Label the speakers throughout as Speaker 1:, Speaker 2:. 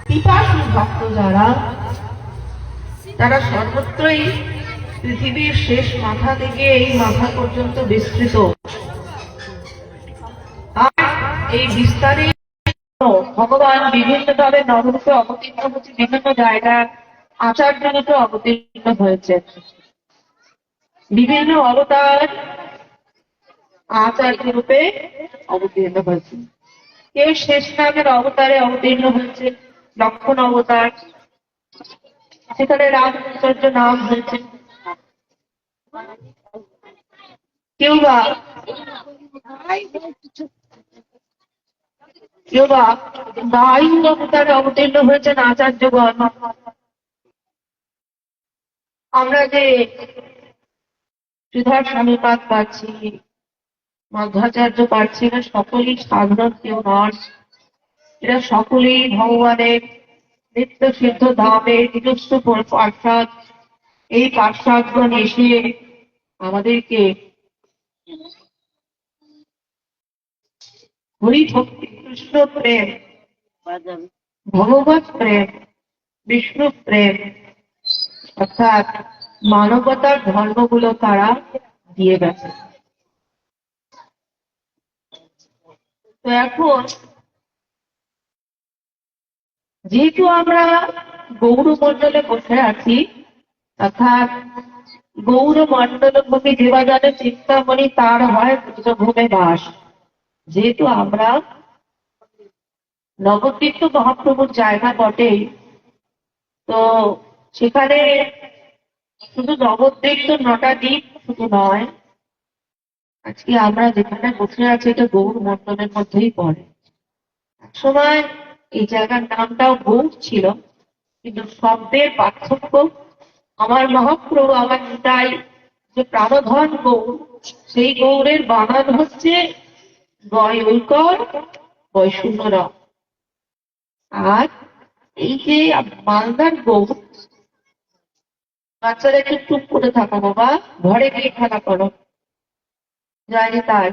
Speaker 1: পিপাসু ভক্ত যারা, তারা সর্বত্রই পৃথিবীর শেষ মাথা থেকে এই মাথা পর্যন্ত বিস্তৃত। আর এই বিস্তারে ভগবান বিভিন্নভাবে নবরূপে অবতীর্ণ হচ্ছে, বিভিন্ন জায়গায় আচার্য রূপে অবতীর্ণ হয়েছে, বিভিন্ন অবতার আচার্য রূপে অবতীর্ণ হয়েছে। কেউ শেষ নাগের অবতারে অবতীর্ণ হয়েছে, লক্ষণ অবতার, সেখানে রামাচার্য নাম হয়েছে। কেউ বা বায়ু অবতারে অবতীর্ণ হয়েছেন আচার্যগণ। আমরা যে সুধার স্বামীপাদ পাচ্ছি, মধ্বাচার্য পাচ্ছি, না সকলেই সাধারণ কেউ নন। এরা সকলেই ভগবানের নিত্য সিদ্ধ ধামে নিজস্ব পার্ষদ। এই পার্ষদগণ এসে আমাদেরকে হরি ভক্তি, কৃষ্ণ প্রেম, ভগবত প্রেম, বিষ্ণু প্রেম অর্থাৎ মানবতার ধর্মগুলো তারা দিয়ে গেছে। তো এখন যেহেতু আমরা গৌরমণ্ডলে বসে আছি, অর্থাৎ গৌরমণ্ডল ভূমি দেবাজানে চিন্তামণি তার হয় ব্রজভূমে বাস। যেহেতু আমরা নবদ্বীপ তো মহাপ্রভুর জায়গা বটেই, তো সেখানে শুধু নবদ্বীপ তো 9টা দ্বীপ শুধু নয়, আজকে আমরা যেখানে বসে আছি এটা গৌর মণ্ডলের মধ্যেই পড়ে। একসময় এই জায়গার নামটাও গৌর ছিল, কিন্তু শব্দের পার্থক্য। আমার মহাপ্রভু, আমার নিতাই যে প্রাণধন গৌর, সেই গৌরের বানান হচ্ছে গয়ৌকর বৈশূন্য। আর এই যে মালদার গৌর, বাচ্চারা একটু চুপ করে থাকো বাবা, ঘরে গিয়ে খেলা করো, জানি তাই।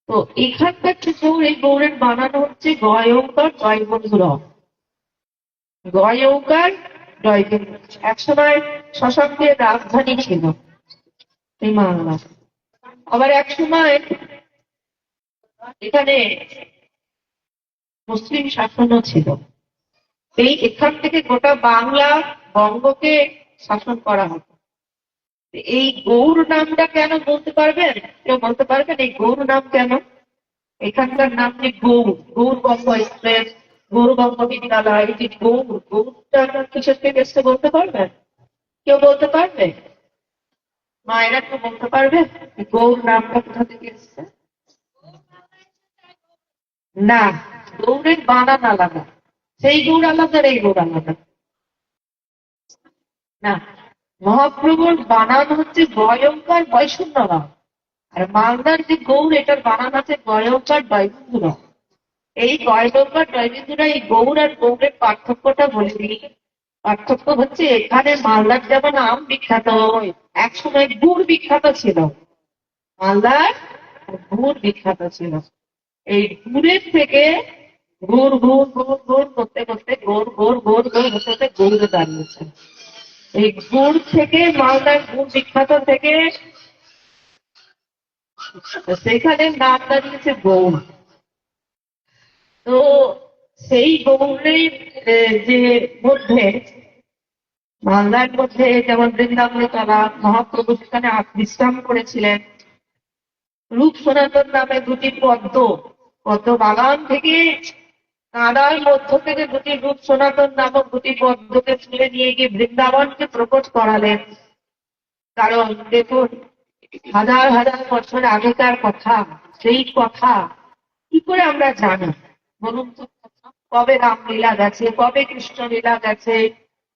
Speaker 1: তো এখানকার গৌর, এই গৌরের বানানো হচ্ছে গয়ৌকর জয়বন্ধুর। গয়ৌকার জয়বন্ধু একসময় শশাঙ্কের রাজধানী ছিল এই বাংলা। আবার একসময় এখানে মুসলিম শাসনও ছিল। এই এখান থেকে গোটা বাংলা বঙ্গকে শাসন করা হতো। এই গৌর নামটা কেন বলতে পারবেন? কেউ বলতে পারবেন এই গৌর নাম কেন? এখানকার নাম যে গৌর, গৌরবঙ্গ এক্সপ্রেস, গৌরবঙ্গ বিদ্যালয়, এই যে গৌর, গৌরটা কিসের থেকে এসছে বলতে পারবেন? কেউ বলতে পারবে? মায়েরা কেউ বলতে পারবে গৌর নামটা কোথা থেকে এসছে? না, গৌরের বানান আলাদা, সেই গৌর আলাদা, এই গৌর আলাদা না। মহাপ্রভুর বানান হচ্ছে গয়ঙ্কার বৈষ্ণব, আর মালদার যে গৌর, এটার বানান আছে গয়ঙ্কার দয়বিন্দুরা। এই গয়ঙ্কার দয়বিন্দুরা, এই গৌর আর গৌরের পার্থক্যটা বলে দিই। পার্থক্য হচ্ছে এখানে মালদার যেমন আম বিখ্যাত, একসময় গুড় বিখ্যাত ছিল। মালদার গুড় বিখ্যাত ছিল। এই গুড়ের থেকে গুড় গুড় গুড় গুড় করতে করতে গোড় গোড় গোড় গোড় হতে হতে গৌড়ে দাঁড়িয়েছে। এই গুড় থেকে, মালদার গুড় বিখ্যাত থেকে সেখানে নাম দাঁড়িয়েছে গৌড়। তো সেই গৌড়ের যে মধ্যে, মালদার মধ্যে যেমন বৃন্দাবনে তারা মহাপ্রভু সেখানে বিশ্রাম করেছিলেন। রূপ সনাতন নামে দুটি পদ্ম, পদ্ম বাগান থেকে কাদার মধ্য থেকে দুটি রূপ সনাতন নামক দুটি পদ্মকে তুলে নিয়ে গিয়ে বৃন্দাবনকে প্রকট করালেন। কারণ দেখুন, হাজার হাজার বছর আগেকার কথা, সেই কথা কি করে আমরা জানি বলুন তো? কবে রামলীলা গেছে, কবে কৃষ্ণ লীলা গেছে,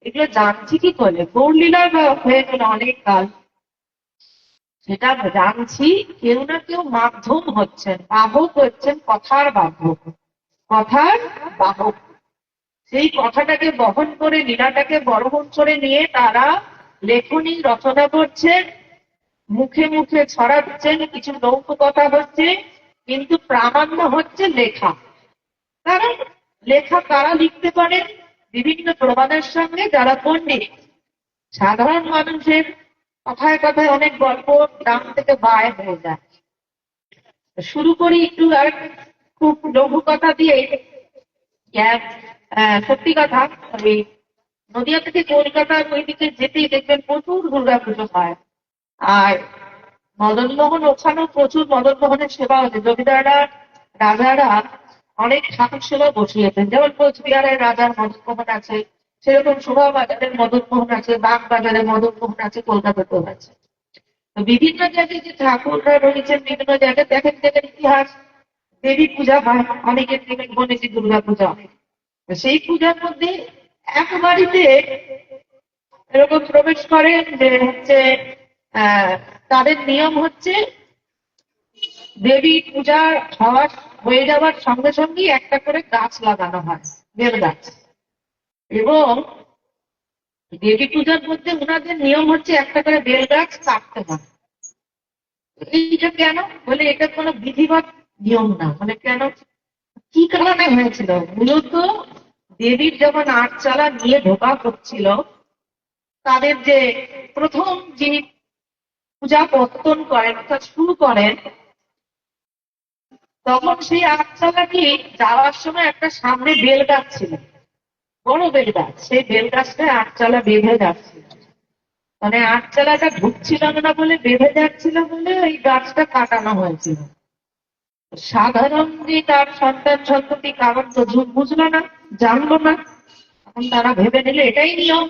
Speaker 1: এগুলো জানছি কি করে? গৌর লীলা হয়ে গেল অনেক কাল, সেটা জানছি। কেউ না কেউ মাধ্যম হচ্ছেন, বাহক হচ্ছেন, কথার বাহক, কথার বাহক। সেই কথাটাকে বহন করে, লীলাটাকে বহন করে নিয়ে তারা লেখনী রচনা করছেন, মুখে মুখে ছড়াচ্ছেন, কিছু লৌক কথা হচ্ছে, কিন্তু প্রামাণ্য হচ্ছে লেখা। কারণ লেখা কারা লিখতে পারে? বিভিন্ন প্রমাণের সঙ্গে যারা পণ্ডিত। সাধারণ মানুষের কথায় কথায় অনেক গল্প গ্রাম থেকে বাইর হয়ে যায়। শুরু করি একটু আর খুব লঘু কথা দিয়ে। সত্যি কথা, ওই নদিয়া থেকে কলকাতার ওইদিকে যেতেই দেখবেন প্রচুর দুর্গাপুজো হয়। আর মদনমোহন, ওখানেও প্রচুর মদনমোহনের সেবা হচ্ছে। জমিদাররা, রাজারা অনেক ঠাকুর সেবা বসিয়েছেন। যেমন কোচবিহারের রাজার মদনমোহন আছে, সেরকম শোভাবাজারের মদনমোহন আছে, বাগবাজারের মদনমোহন আছে, কলকাতাতেও আছে। তো বিভিন্ন জায়গায় যে ঠাকুররা রয়েছেন, বিভিন্ন জায়গায় দেখেন দেখেন ইতিহাস, দেবী পূজা হয়, অনেকের দেখেন গণেশ দুর্গা পূজা হয়। সেই পূজার মধ্যে এক বাড়িতে এরকম প্রবেশ করেন যে হচ্ছে তাদের নিয়ম হচ্ছে দেবী পূজা হয়ে যাওয়ার সঙ্গে সঙ্গে একটা করে গাছ লাগানো হয়, বেল গাছ। এবং দেবী পূজার মধ্যে ওনাদের নিয়ম হচ্ছে একটা করে বেল গাছ কাটতে হয়। এইটা কেন? বলে এটা কোনো বিধিবৎ নিয়ম না। মানে কেন, কি কারণে হয়েছিল? মূলত দেবীর যখন আটচালা নিয়ে ঢোকা হচ্ছিল, তাদের যে প্রথম যিনি পূজা পত্তন করেন অর্থাৎ শুরু করেন, তখন সেই আটচালাটি যাওয়ার সময় একটা সামনে বেল গাছ ছিল, বড় বেল গাছ। সেই বেল গাছটায় আটচালা বেঁধে যাচ্ছিল। মানে আটচালাটা ঢুকছিল না বলে, বেঁধে যাচ্ছিল বলে ওই গাছটা কাটানো হয়েছিল। সাধারণ যে তার সন্তান সন্ততি কারণ তো বুঝলো না, জানলো না। এখন তারা ভেবে নিলে এটাই নিয়ম,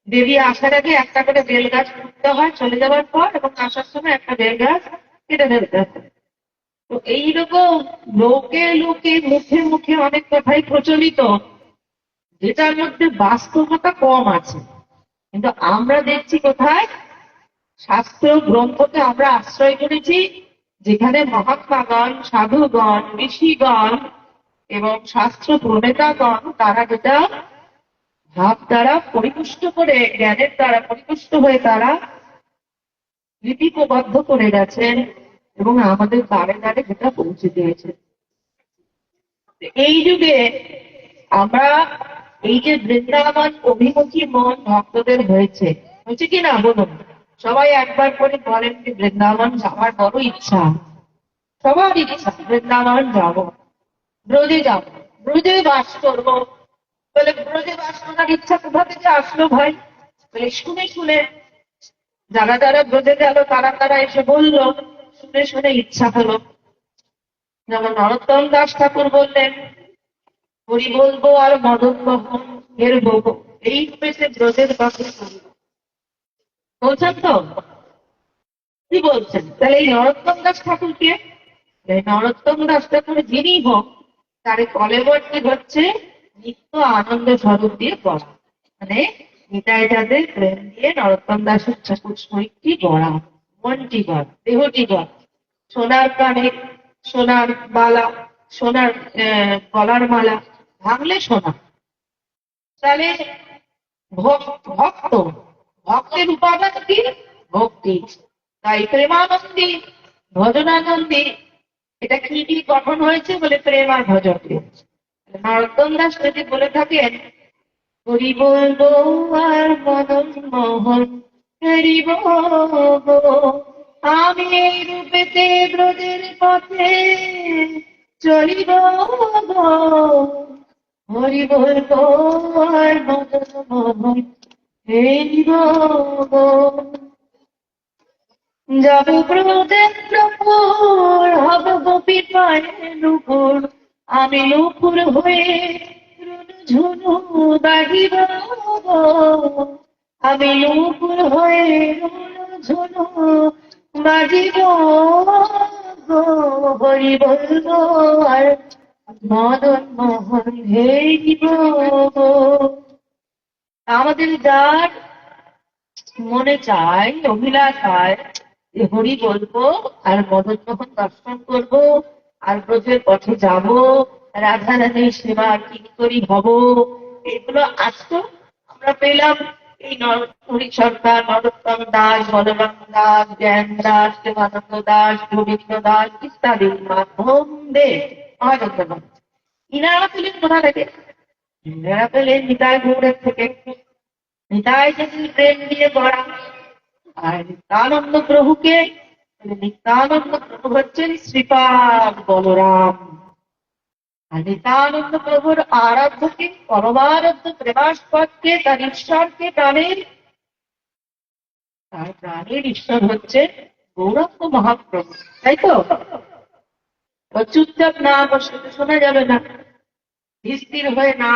Speaker 1: দেবী আসার আগে একটা করে বেল গাছ পুঁততে হয় চলে যাওয়ার পর, এবং আসার সময় একটা বেল গাছ কেটে ফেলতে হয়। তো এইরকম লোকে লোকে মুখে মুখে অনেক কথাই প্রচলিত, যেটার মধ্যে বাস্তবতা কম আছে। কিন্তু আমরা দেখছি কোথায়? শাস্ত্র গ্রন্থকে আমরা আশ্রয় করেছি, যেখানে মহাত্মাগণ, সাধুগণ, ঋষিগণ এবং শাস্ত্র প্রণেতাগণ তারা যেটা ভাব দ্বারা পরিপুষ্ট করে, জ্ঞানের দ্বারা পরিপুষ্ট হয়ে তারা লিপিবদ্ধ করে গেছেন এবং আমাদের দ্বারে দ্বারে যেটা পৌঁছে দিয়েছেন। এই যুগে আমরা এই যে বৃন্দাবন অভিমুখী মন ভক্তদের হয়েছে কি না বলুন? সবাই একবার করে বলেন যে বৃন্দাবন যাওয়ার বড় ইচ্ছা, সবার ইচ্ছা বৃন্দাবন যাব, ব্রজে যাব, ব্রজে বাস করবো। বলে ব্রজে বাস করার ইচ্ছা কোথা থেকে আসলো ভাই? বলে শুনে শুনে যারা যারা ব্রজে গেল তারা তারা এসে বলল, শুনে শুনে ইচ্ছা হলো। যেমন নরোত্তম দাস ঠাকুর বললেন, হরি বলবো আর মদন মোহন ঘেরবো, এই রূপে সে ব্রজের পথে বলছেন। তো কি বলছেন? তাহলে এই নরোত্তম দাস ঠাকুর কে? নরোত্তম দাস ঠাকুর যিনি হোক, তার কলেবরটি হচ্ছে নিত্য আনন্দ স্বরূপ দিয়ে পড়া। মানে নিতাই যাদের প্রেম দিয়ে নরোত্তম দাসের ঠাকুর শরীরটি গড়া, মনটি গড়, দেহটি গড়। সোনার কানে সোনার মালা, সোনার গলার মালা ভাঙলে সোনা। তাহলে ভক্ত, ভক্তের উপাদান কি? ভক্তি। তাই প্রেমানন্দী, ভজনানন্দী, এটা কি কি গঠন হয়েছে? বলে প্রেম আর ভজন। নরোত্তম দাস যদি বলে থাকেন হরি বলবো আর মদন মোহন হরিব, আমি এই রূপেতে ব্রজের পথে চলিব, হরি বলবো আর মদন মোহন হরিব, যাব ব্রজেন্দ্রপুর, হব গোপীর পায়ে নুপুর, আমি নুপুর হয়ে ঝুনু বাহিব, আমি নুপুর হয়ে ঝুনু বাজিব, হরি বলবো আর মদন মোহন হেরিব। আমাদের যার মনে চায়, অভিলাষ হয় যে হরি বলবো আর মদন মোহন দর্শন করবো, আর ব্রজের পথে যাব, রাধা রানীর সেবা কি করি হব, এগুলো আজ তো আমরা পেলাম এই হরি সরকার, নরোত্তম দাস, বলরাম দাস, জ্ঞান দাস, দেবানন্দ দাস, গোবিন্দ দাস ইত্যাদি মাধ্যম দিয়ে। ইনারা পেলেন কোথা থেকে? ইনারা পেলেন নিতাই গৌড়ের থেকে। নিতাই যেদিন প্রেম দিয়ে গড়া, আর নিত্যানন্দ প্রভুকে, নিত্যানন্দ প্রভু হচ্ছেন শ্রীপাদ বলরাম। আর নিত্যানন্দ প্রভুর আরাধ্যকে, পরমারাধ্য প্রেমাস্পদকে, তার ঈশ্বরকে, তার প্রাণের ঈশ্বর হচ্ছে গৌরাঙ্গ মহাপ্রভু, তাই তো? চুপচাপ না বসে শোনা যাবে না, স্থির হয়ে না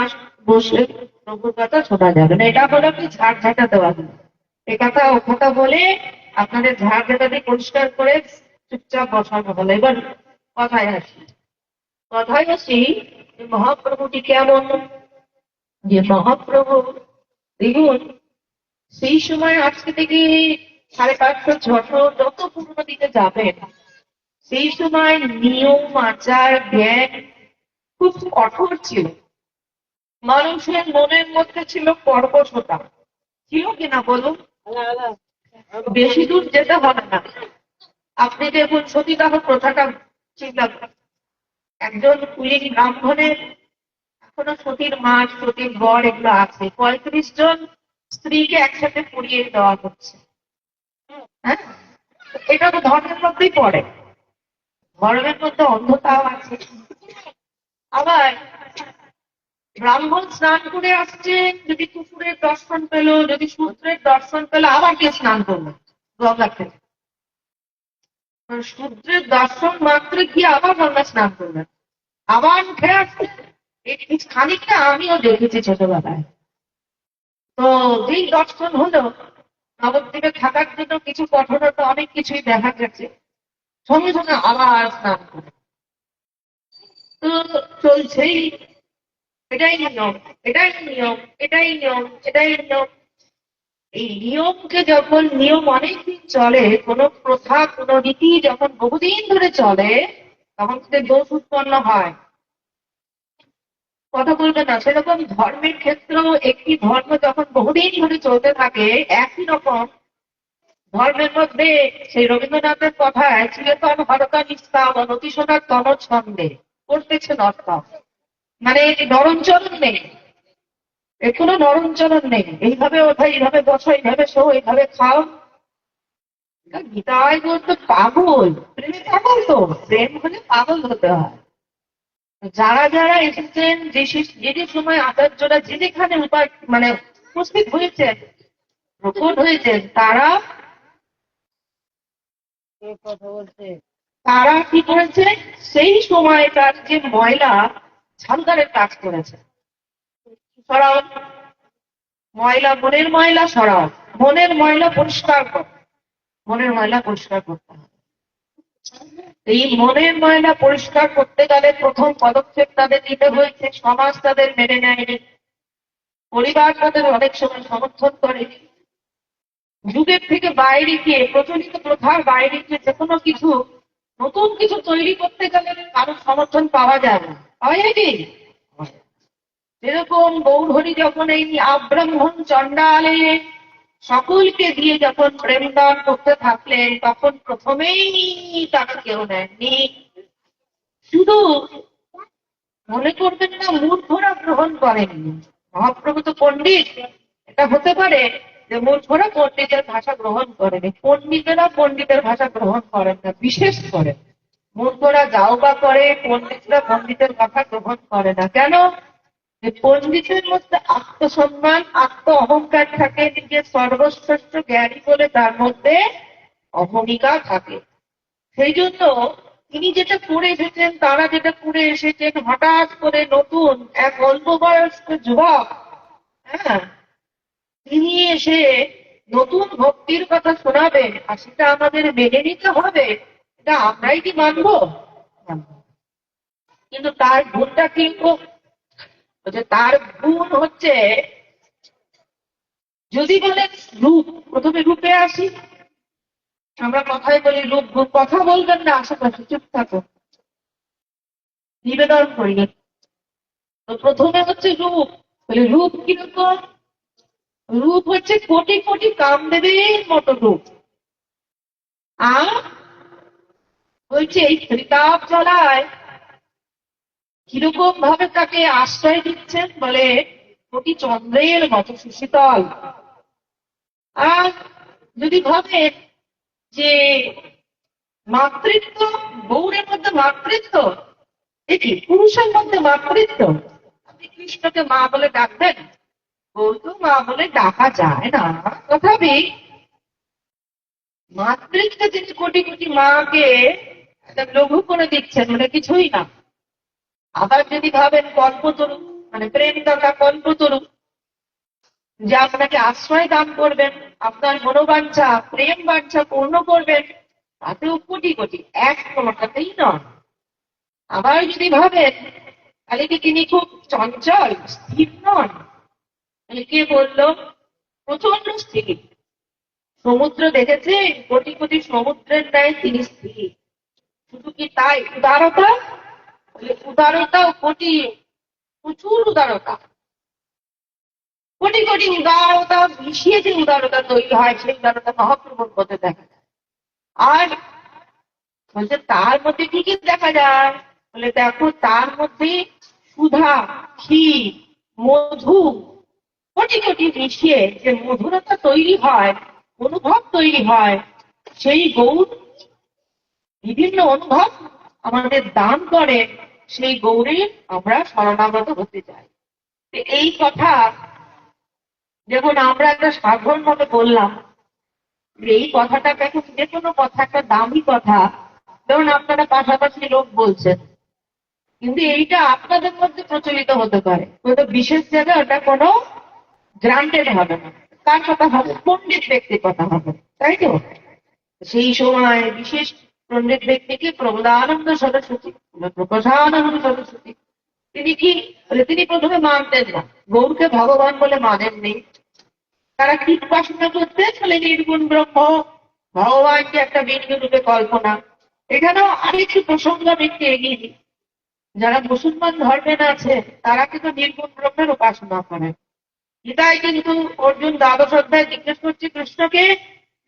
Speaker 1: বসে প্রভুর কথা শোনা যাবে না। এটা হলো কি ঝাড় ঝাঁটাতে পারবে, এ কথা ও কথা বলে আপনাদের ঝাড় ঝাঁটা দিয়ে পরিষ্কার করে চুপচাপ বসানো হলো। এবার কথায় আসি, যে মহাপ্রভুটি কেমন, যে মহাপ্রভু দেখুন, সেই সময় আজকে থেকে 550-600 যত পুরনো দিকে যাবেন, সেই সময় নিয়ম আচার জ্ঞান খুব কঠোর ছিল। মানুষের মনের মধ্যে ছিল কর্কশতা, ছিল কিনা বলুন? বেশি দূর যেতে হবে না, আপনি দেখুন সতীদাহ প্রথাটা চিন্তা করেন। একজন কুলি ব্রাহ্মণের এখনো সতীর মাছ, সতীর বর এগুলো আছে, 35 জন স্ত্রীকে একসাথে পুড়িয়ে দেওয়া হচ্ছে। হ্যাঁ, এটা তো ধর্মের মধ্যেই পড়ে, ধর্মের মধ্যে অন্ধতাও আছে। আবার ব্রাহ্মণ স্নান করে আসছেন, যদি কুকুরের দর্শন পেল, যদি সূত্রের দর্শন পেল, আবার কে স্নান করলো গঙ্গা থেকে? সূত্রের দর্শন মাত্র গিয়ে আবার গঙ্গা স্নান করলেন, আবার উঠে আসছে। খানিকটা আমিও দেখেছি ছোটবেলায়। তো যেই দর্শন হলো, নবদ্বীপে থাকার জন্য কিছু কঠোরতা, অনেক কিছুই দেখা গেছে, সঙ্গে সঙ্গে আবার স্নান করে। তো চলছেই, এটাই নিয়ম, এটাই নিয়ম, এটাই নিয়ম, এটাই নিয়ম। এই নিয়মকে যখন নিয়ম অনেকদিন চলে, কোন প্রথা কোন রীতি যখন বহুদিন ধরে চলে, তখন তাদের দোষ উৎপন্ন হয়। কথা বলবে না, সেরকম ধর্মের ক্ষেত্রেও একটি ধর্ম যখন বহুদিন ধরে চলতে থাকে একই রকম ধর্মের মধ্যে, সেই রবীন্দ্রনাথের কথায় চিরতন হরকা নিষ্ঠা অনতি সোনার তন ছন্দে করতেছে নর্তন, মানে নরমচরণ নেই, এর কোনো নরমচরণ নেই। এইভাবে ওঠা, এইভাবে বসো, এইভাবে শো, এইভাবে খাও। গীতায় বলতো পাগল, প্রেমে পাগল, তো প্রেম হলে পাগল হতে হয়। যারা যারা এসেছেন, যে যে সময় আচার্যরা যে যেখানে মানে উপস্থিত হয়েছেন, প্রকট হয়েছেন, তারা কি করেছে, সেই সময়কার যে ময়লা ঝাড়ুদারের কাজ করেছে। সরাও ময়লা, মনের ময়লা সরাও, মনের ময়লা পরিষ্কার কর, মনের ময়লা পরিষ্কার করতে হবে। এই মনের ময়লা পরিষ্কার করতে গেলে প্রথম পদক্ষেপ তাদের নিতে হয়েছে, সমাজ তাদের মেনে নেয়নি, পরিবার তাদের অনেক সময় সমর্থন করেনি। যুগের থেকে বাইরে গিয়ে, প্রচলিত প্রথার বাইরে গিয়ে যে কোনো কিছু নতুন কিছু তৈরি করতে গেলে কারোর সমর্থন পাওয়া যায় না, পাওয়া যায় কি? যেরকম গৌরহরি যখন এই আব্রাহ্মণ চণ্ডালে সকলকে দিয়ে যখন প্রেমদান করতে থাকলেন, তখন প্রথমেই তাকে কেউ নেননি। শুধু মনে করবেন না মূর্খরা গ্রহণ করেননি, মহাপ্রভু তো পণ্ডিত, এটা হতে পারে যে মূর্খরা পণ্ডিতের ভাষা গ্রহণ করেনি, পণ্ডিতেরা পণ্ডিতের ভাষা গ্রহণ করেন না, বিশেষ করে মূর্খরা যাও বা করে, পণ্ডিতরা পণ্ডিতের ভাষা গ্রহণ করে না। কেন? যে পণ্ডিতের মধ্যে আত্মসম্মান, আত্ম অহংকার থাকে, নিজের সর্বশ্রেষ্ঠ জ্ঞানী বলে তার মধ্যে অহমিকা থাকে। সেই জন্য তিনি যেটা করে এসেছেন, তারা যেটা করে এসেছেন, হঠাৎ করে নতুন এক অল্প বয়স্ক যুবক, হ্যাঁ, তিনি এসে নতুন ভক্তির কথা শোনাবেন, আর সেটা আমাদের মেনে নিতে হবে, এটা আমরাই কি মানবো? কিন্তু তার গুণটা কিন্তু, তার গুণ হচ্ছে, যদি বলেন রূপ, প্রথমে রূপে আসি, আমরা কথাই বলি রূপ, কথা বলবেন না, আশেপাশে চুপ থাকো, নিবেদন করি। তো প্রথমে হচ্ছে রূপ, বলে রূপ কিরকম? রূপ হচ্ছে কোটি কোটি কামদেবের মতো রূপ। আর বলছে এই ত্রিতাপ জ্বালায় কিরকম ভাবে তাকে আশ্রয় দিচ্ছেন বলে কোটি চন্দ্রের মতো সুশীতল। আর যদি ভাবেন যে মাতৃত্ব, গৌরের মধ্যে মাতৃত্ব, এটি পুরুষের মধ্যে মাতৃত্ব, আপনি কৃষ্ণকে মা বলে ডাকবেন? গৌর তো মা বলে ডাকা যায় না, তথাপি মাতৃত্ব তিনি কোটি কোটি মাকে লঘু করে দিচ্ছেন, মানে কিছুই না। আবার যদি ভাবেন কল্পতরু, মানে প্রেম দাতা কল্পতরু, যে আপনাকে আশ্রয় দান করবেন, আপনার মনোবাঞ্ছা প্রেম বাঞ্ছা পূর্ণ করবেন, তাতেও কোটি কোটি, এক কোনোটাতেই নয়। আবার যদি ভাবেন তাহলে কি তিনি খুব চঞ্চল স্থির নন? কে বলল? প্রচন্ড স্থির। সমুদ্র দেখেছে, কোটি কোটি সমুদ্রের ন্যায় তিনি স্থির। শুধু কি তাই, উদারতা, উদারতা কোটি, প্রচুর উদারতা, কোটি কোটি উদারতা মিশিয়ে যে উদারতা তৈরি হয়, সেই উদারতা মহাপ্রভুর মধ্যে দেখা যায়। আর বলছে তার মধ্যে কি কি দেখা যায় বলে, দেখো তার মধ্যে সুধা, ক্ষীর, মধু, কোটি কোটি মিশিয়ে যে মধুরতা তৈরি হয়, অনুভব তৈরি হয়, সেই গৌর বিভিন্ন অনুভব আমাদের দান করে। সেই গৌরে আমরা শরণাগত হতে চাই। এই কথা যেমন আমরা একটা সাধারণ ভাবে বললাম, এই কথাটা এখন যে কোনো কথা একটা দামি কথা, যেমন আপনারা পাশাপাশি লোক বলছেন, কিন্তু এইটা আপনাদের মধ্যে প্রচলিত হতে পারে, কোনো বিশেষ জায়গায় ওটা কোনো গ্রান্টেড হবে না। কার কথা হবে? পণ্ডিত ব্যক্তির কথা হবে, তাই তো? সেই সময় বিশেষ পণ্ডিত ব্যক্তিকে প্রবোধানন্দ সরস্বতী, প্রকাশানন্দ সরস্বতী, তিনি কি বলে, তিনি প্রথমে মানতেন না, গৌরকে ভগবান বলে মানেননি। তারা কি উপাসনা করতেন বলে, নির্গুণ ব্রহ্ম, ভগবানকে একটা বিন্দু রূপে কল্পনা। এখানেও আরেকটু প্রসঙ্গ আমি একটু এগিয়ে দিই। যারা মুসলমান ধর্মের আছে তারা কিন্তু নির্গুণ ব্রহ্মের উপাসনা করেন। এটাই কিন্তু অর্জুন দ্বাদশ অধ্যায় জিজ্ঞেস করছে কৃষ্ণকে,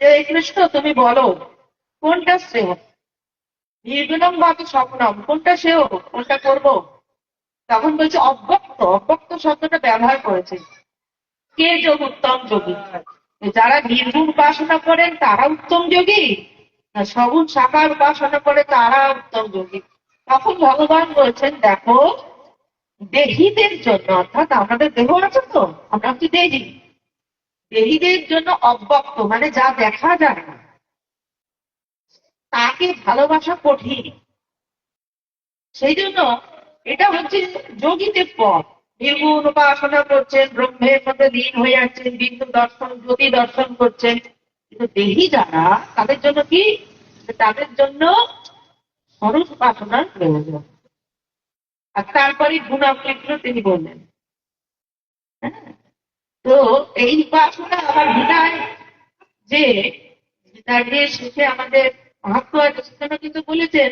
Speaker 1: যে কৃষ্ণ তুমি বলো কোনটা শ্রেয়, নির্গুণম ভাবে স্বপ্নম, কোনটা শ্রেয়, কোনটা করবো? তখন বলছে অব্যক্ত, অব্যক্ত শব্দটা ব্যবহার করেছে। কে যোগ উত্তম যোগী? যারা নির্গুণ উপাসনা করেন তারা উত্তম যোগী, সগুণ সাকার উপাসনা করে তারা উত্তম যোগী। তখন ভগবান বলছেন দেখো, দেহীদের জন্য, অর্থাৎ আমাদের দেহ আছে তো, আমরা কি দেহি, দেহীদের জন্য অব্যক্ত মানে যা দেখা যায় না, তাকে ভালোবাসা কঠিন। সেই জন্য এটা হচ্ছে যোগীদের পথ। নির্গুণ উপাসনা করছেন, ব্রহ্মের মধ্যে লীন হয়ে যাচ্ছেন, বিন্দু দর্শন জ্যোতি দর্শন করছেন, কিন্তু দেহী যারা, তাদের জন্য কি, তাদের জন্য স্বরূপ উপাসনার প্রয়োজন। আর তারপরে গুণাবলীগুলো তিনি বললেন। তো এই উপাসনা আবার বিদায় যে গীতার শেষে আমাদের মহাত্মা সেখানে কিন্তু বলেছেন,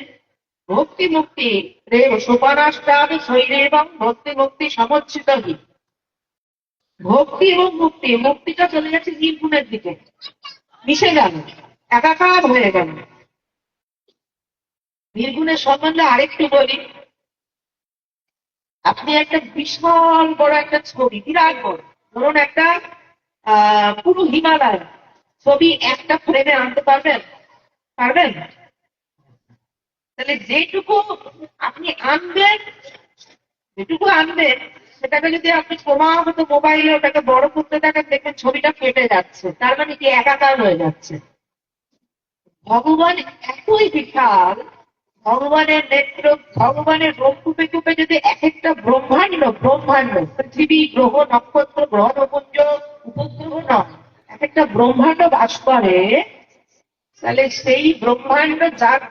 Speaker 1: ভক্তি মুক্তি প্রেম সোপানাষ্টাদ শৈলে এবং ভক্তি মুক্তি সমচ্ছিত। ভক্তি এবং মুক্তি, মুক্তিটা চলে যাচ্ছে নির্গুণের দিকে, মিশে গেল, একাকার হয়ে গেল। নির্গুণের সম্বন্ধে আরেকটু বলি। আপনি একটা বিশাল বড় একটা ছবি, বিরাট বড়, ধরুন একটা পুরো হিমালয় ছবি একটা ফ্রেমে আনতে পারবেন? পারবেন? তাহলে যেটুকু আপনি আনবেন, যেটুকু আনবেন, সেটাকে যদি আপনি ক্রমাগত মোবাইলে ওটাকে বড় করতে থাকেন, দেখবেন ছবিটা কেটে যাচ্ছে, তার মানে কি একাকার হয়ে যাচ্ছে। ভগবান এতই বিশাল, ভগবানের নেত্র, ভগবানের রূপ কূপে কূপে যদি এক একটা ব্রহ্মাণ্ড, ব্রহ্মাণ্ড পৃথিবী গ্রহ নক্ষত্র গ্রহ নপুঞ্জ উপগ্রহ নয়, এক একটা ব্রহ্মাণ্ড বাস করে, তাহলে সেই ব্রহ্মাণ্ড যার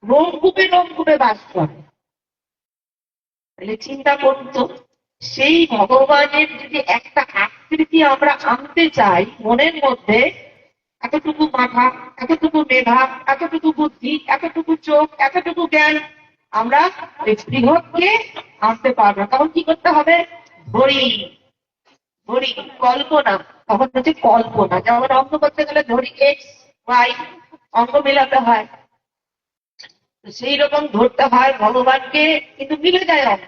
Speaker 1: রোমকূপে বাস করে, তাহলে চিন্তা করতো, সেই ভগবানের যদি একটা আকৃতি আমরা আনতে চাই মনের মধ্যে, এতটুকু মাথা, এতটুকু মেধা, এতটুকু বুদ্ধি, এতটুকু চোখ, এতটুকু জ্ঞান, আমরা বৃহৎকে আনতে পারবো। তখন কি করতে হবে? ধরি, ধরি, কল্পনা। তখন হচ্ছে কল্পনা, যেমন অঙ্ক করতে গেলে ধরি এক্স ওয়াই, অঙ্ক মেলাতে হয়, সেই রকম ধরতে হয় ভগবানকে, কিন্তু মিলে যায় অঙ্ক।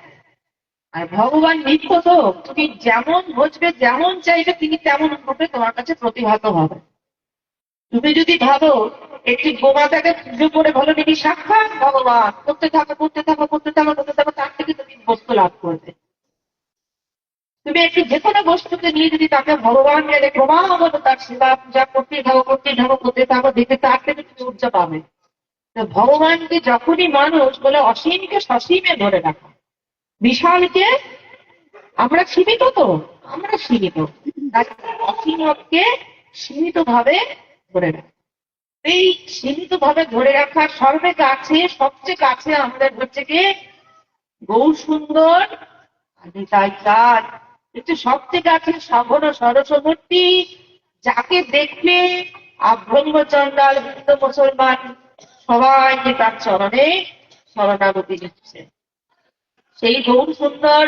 Speaker 1: আর ভগবান নিত্য তো, তুমি যেমন বুঝবে যেমন চাইবে তিনি তেমন রূপে তোমার কাছে প্রতিভাত হবে। তুমি যদি ভাবো একটি গোমাতাকে পুজো করে ভালো নাকি সাক্ষাৎ ভগবান, করতে থাকো করতে থাকো করতে থাকো করতে থাকো, তার থেকে তুমি বস্তু লাভ করবে। তুমি একটি যে কোনো বস্তুকে নিয়ে যদি তাকে ভগবান গেলে ক্রমাগত তার সেবা পূজা করতে থাকো করতে থাকো করতে থাকো, দেখবে তার থেকে তুমি ঊর্জা পাবে। তো ভগবানকে যখনই মানুষ বলে অসীমকে সসীমে ধরে রাখো, বিশালকে আমরা সীমিত, তো আমরা সীমিত, অসীমকে সীমিত ভাবে ধরে রাখো। এই সীমিত ভাবে ধরে রাখার সর্বে কাছে, সবচেয়ে কাছে আমাদের হচ্ছে কি গৌর সুন্দর তাই চার, একটু সবচেয়ে কাছে সঘন সরসমূর্তি, যাকে দেখলে আভ্রঙ্গ চন্ডাল হিন্দু মুসলমান সবাই যে তার চরণে শরণাগতি দিচ্ছে। সেই গৌর সুন্দর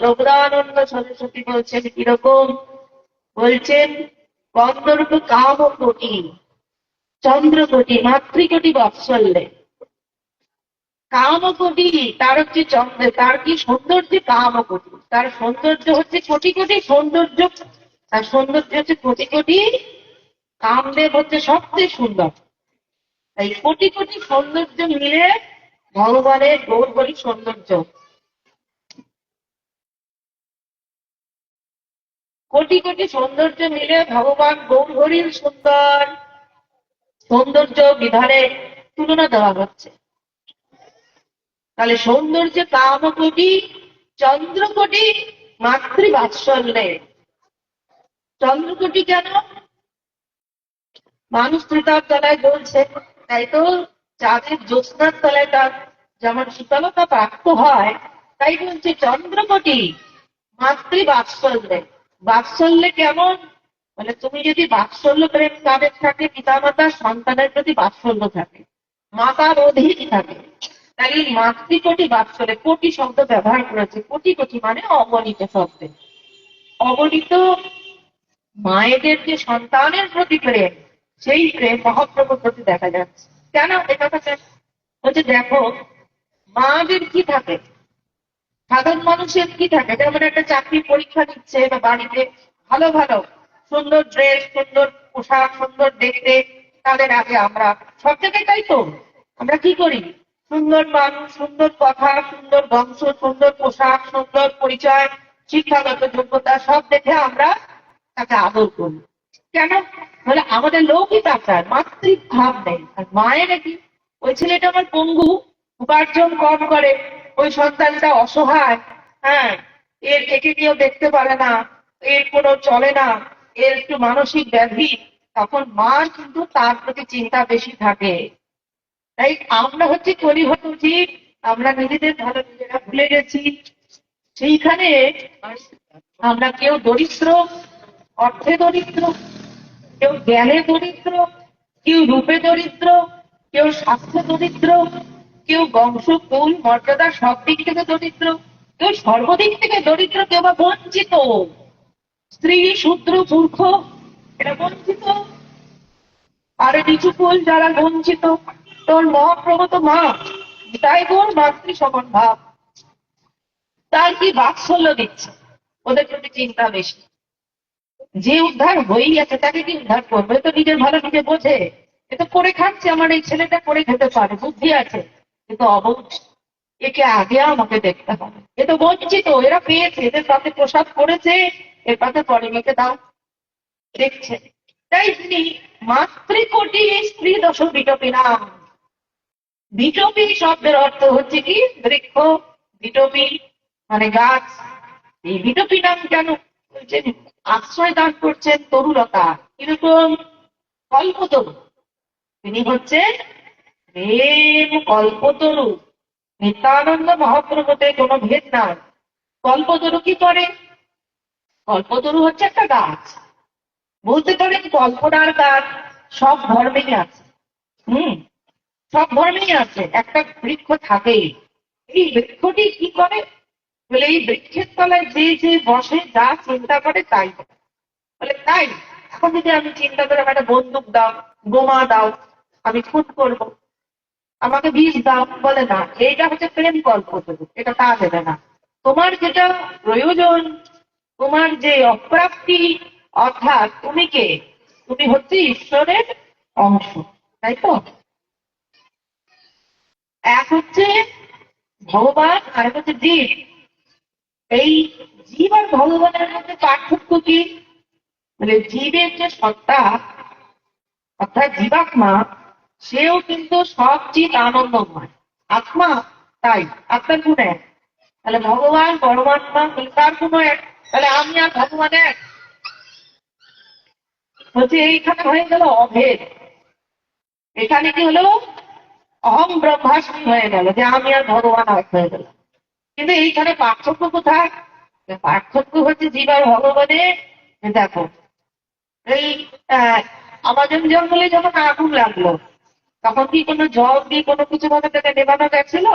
Speaker 1: প্রভুদানন্দ সরস্বতী বলছেন কিরকম, বলছেন কন্দর্প কাম কোটি চন্দ্রকোটি মাতৃকোটি বাৎসল্যে। কামকোটি তার হচ্ছে চন্দ্র, তার কি সৌন্দর্য কামকোটি, তার সৌন্দর্য হচ্ছে কোটি কোটি সৌন্দর্য, তার সৌন্দর্য হচ্ছে কোটি কোটি, কামদেব হচ্ছে সবচেয়ে সুন্দর। তাই কোটি কোটি সৌন্দর্য মিলে ভগবানের গৌর বলি সৌন্দর্য। কোটি কোটি সৌন্দর্য মিলে ভগবান গৌর হরির সুন্দর সৌন্দর্য বিধানে তুলনা দেওয়া হচ্ছে। তাহলে সৌন্দর্য কামকোটি চন্দ্রকোটি মাতৃবাৎসল্যে। চন্দ্রকোটি কেন? মানুষ ত্রিতার তলায় জ্বলছে, তাই তো যাদের জ্যোৎস্নার তলায় তার যেমন শীতলতা প্রাপ্ত হয়, তাই বলছে চন্দ্রকোটি মাতৃবাৎসল্যে। বাৎসল্যে কেমন? মানে তুমি যদি বাৎসল্য প্রেম তাদের থাকে, পিতামাতা সন্তানের প্রতি বাৎসল্য থাকে, মাতার অধিক থাকে, তাই মাতৃকোটি বাৎসল্যে, কোটি শব্দ ব্যবহার করেছে। কোটি কোটি মানে অগণিত শব্দে, অগণিত মায়েদের যে সন্তানের প্রতি প্রেম, সেই প্রেম মহাপ্রভুর প্রতি দেখা যাচ্ছে। কেন এটা হচ্ছে, দেখো মাদের কি থাকে, সাধারণ মানুষের কি থাকে, যেমন একটা চাকরি পরীক্ষা দিচ্ছে বা বাড়িতে ভালো ভালো সুন্দর ড্রেস, সুন্দর পোশাক, সুন্দর দেখতে, তাদের আগে আমরা সব জায়গায় তাই তো আমরা কি করি, সুন্দর মানুষ, সুন্দর কথা, সুন্দর বংশ, সুন্দর পোশাক, সুন্দর পরিচয়, শিক্ষাগত যোগ্যতা সব দেখে আমরা তাকে আদর করি। কেন? বলে আমাদের লৌকিক আচার, মাতৃভাব নেই। আর মায়ের কি, ওই ছেলেটা আমার পঙ্গু, উপার্জন কম করে, ওই সন্তানটা অসহায়, হ্যাঁ, এর একে কেউ দেখতে পারে না, এর কোনো চলে না, এর একটু মানসিক ব্যাধি, তখন মার কিন্তু তার প্রতি চিন্তা বেশি থাকে। তাই আমরা হচ্ছে পরিহত জীব, আমরা নিজেদের ভালো নিজেরা ভুলে গেছি। সেইখানে আমরা কেউ দরিদ্র, অর্থে দরিদ্র, কেউ জ্ঞানে দরিদ্র, কেউ রূপে দরিদ্র, কেউ স্বাস্থ্য দরিদ্র, কেউ বংশ কুল মর্যাদা সব দিক থেকে দরিদ্র, কেউ সর্বদিক থেকে দরিদ্র, কেউ বা বঞ্চিত, স্ত্রী শূদ্র মূর্খ এরা বঞ্চিত, আর নিচু কুল যারা বঞ্চিত। তোর মহাপ্রভু তো মা, তাই তোর মাতৃ সমান ভাব, তার কি বাৎসল্য দিচ্ছে, ওদের প্রতি চিন্তা বেশি। যে উদ্ধার হয়েই আছে তাকে কি উদ্ধার করবে? তো নিজের ভালো নিজে বোঝে, এ তো করে খাচ্ছে, আমার এই ছেলেটা করে খেতে পারে, বুদ্ধি আছে, কিন্তু অবুঝ, একে আগে আমাকে দেখতে হবে, এ তো বঞ্চিত, এরা পেয়েছে, এদের পাতে প্রসাদ করেছে, এর পাতে পরে মেয়েকে দাও, দেখছে। তাই তিনি মাতৃকোটি স্ত্রী দশ বিটপী নাম। বিটপী শব্দের অর্থ হচ্ছে কি বৃক্ষ, বিটপী মানে গাছ। এই বিটপী নাম কেন বলছেন? আশ্রয় দান করছেন তরুলতা, কিরকম? কল্পতরু। তিনি হচ্ছেন প্রেম কল্পতরু। নিত্যানন্দ মহাপ্রভুতে কোনো ভেদ নাই। কল্পতরু কি করে? কল্পতরু হচ্ছে একটা গাছ, বলতে পারেন কল্পনার গাছ সব ধর্মেই আছে। সব ধর্মেই আছে, একটা বৃক্ষ থাকেই। এই বৃক্ষটি কি করে বলে, এই বৃক্ষের তলায় যে যে বসে যা চিন্তা করে তাই বলে। তাই এখন যদি আমি চিন্তা করে একটা বন্দুক দাও, বোমা দাও, আমি খুন করব, আমাকে বিষ দাও, বলে না, এইটা হচ্ছে প্রেম কল্পতরু, এটা তা দেবে না। তোমার যেটা প্রয়োজন, তোমার যে অপ্রাপ্তি, অর্থাৎ তুমি কে? তুমি হচ্ছে ঈশ্বরের অংশ, তাই তো? এক হচ্ছে ভগবান আর হচ্ছে জীব। এই জীব আর ভগবানের মধ্যে পার্থক্য কি? মানে জীবের যে সত্তা অর্থাৎ জীবাত্মা, সেও কিন্তু সব চিত আনন্দময় আত্মা। তাই আত্মার গুণ এক। তাহলে ভগবান পরমাত্মা তার গুণ এক, তাহলে আমি আর ভগবান এক। হচ্ছে এইখানে হয়ে গেল অভেদ। এখানে কি হলো? অহং ব্রহ্মাস্মি হয়ে গেল, যে আমি আর ভগবান এক হয়ে গেল। কিন্তু এইখানে পার্থক্য কোথায়? পার্থক্য হচ্ছে জীব আর ভগবানের। দেখো, এই আমাজন জঙ্গলে যখন আগুন লাগলো, তখন কি কোনো জল দিয়ে কোনো কিছু ভাবে তাকে নেবানো গেছিল?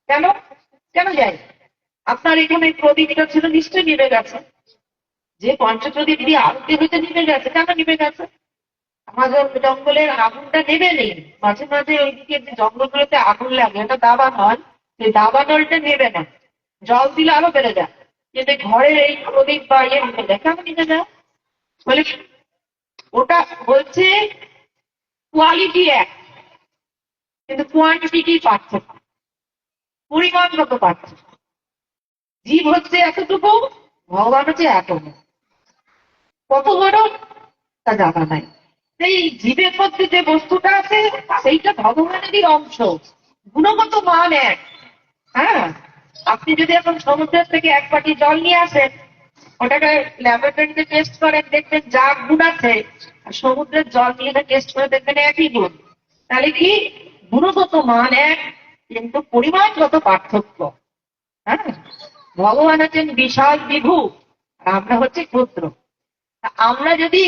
Speaker 1: কেন? কেন যায়? আপনার এখানে প্রদীপটা ছিল, নিশ্চয়ই নিভে গেছে। যে পঞ্চপ্রদীপ দিয়ে আরতি হইতে নিভে গেছে, কেন নিভে গেছে? আমাদের জঙ্গলের আগুনটা নেবে নেই। মাঝে মাঝে ওইদিকে যে জঙ্গলগুলোতে আগুন লাগে, এটা দাবানল, সেই দাবানলটা নেবে না, জল দিলে আরো বেড়ে যায়। কিন্তু ঘরের এই প্রদীপ বা ইয়ে নিভে যায়, কেন নিভে যায়? বলে ওটা বলছে কোয়ালিটি এক, কিন্তু কোয়ান্টিটি পার্থক্য, পরিমাণগত পার্থক্য। জীব হচ্ছে এতটুকু, ভগবান হচ্ছে এতটুকু। কত বড় তা জানা নাই। সেই জীবের মধ্যে যে বস্তুটা আছে, সেইটা ভগবানেরই অংশ, গুণগত মান এক। হ্যাঁ, আপনি যদি এখন সমুদ্রের থেকে এক বাটি জল নিয়ে আসেন, ওটাকে ল্যাবরেটরিতে টেস্ট করেন, দেখবেন যা গুণ আছে, আর সমুদ্রের জল নিয়ে টেস্ট করে দেখবেন একই গুণ। তাহলে কি? গুণগত মান এক, কিন্তু পরিমাণগত পার্থক্য। হ্যাঁ, ভগবান হচ্ছেন বিশাল বিভু, আর আমরা হচ্ছে ক্ষুদ্র। আমরা যদি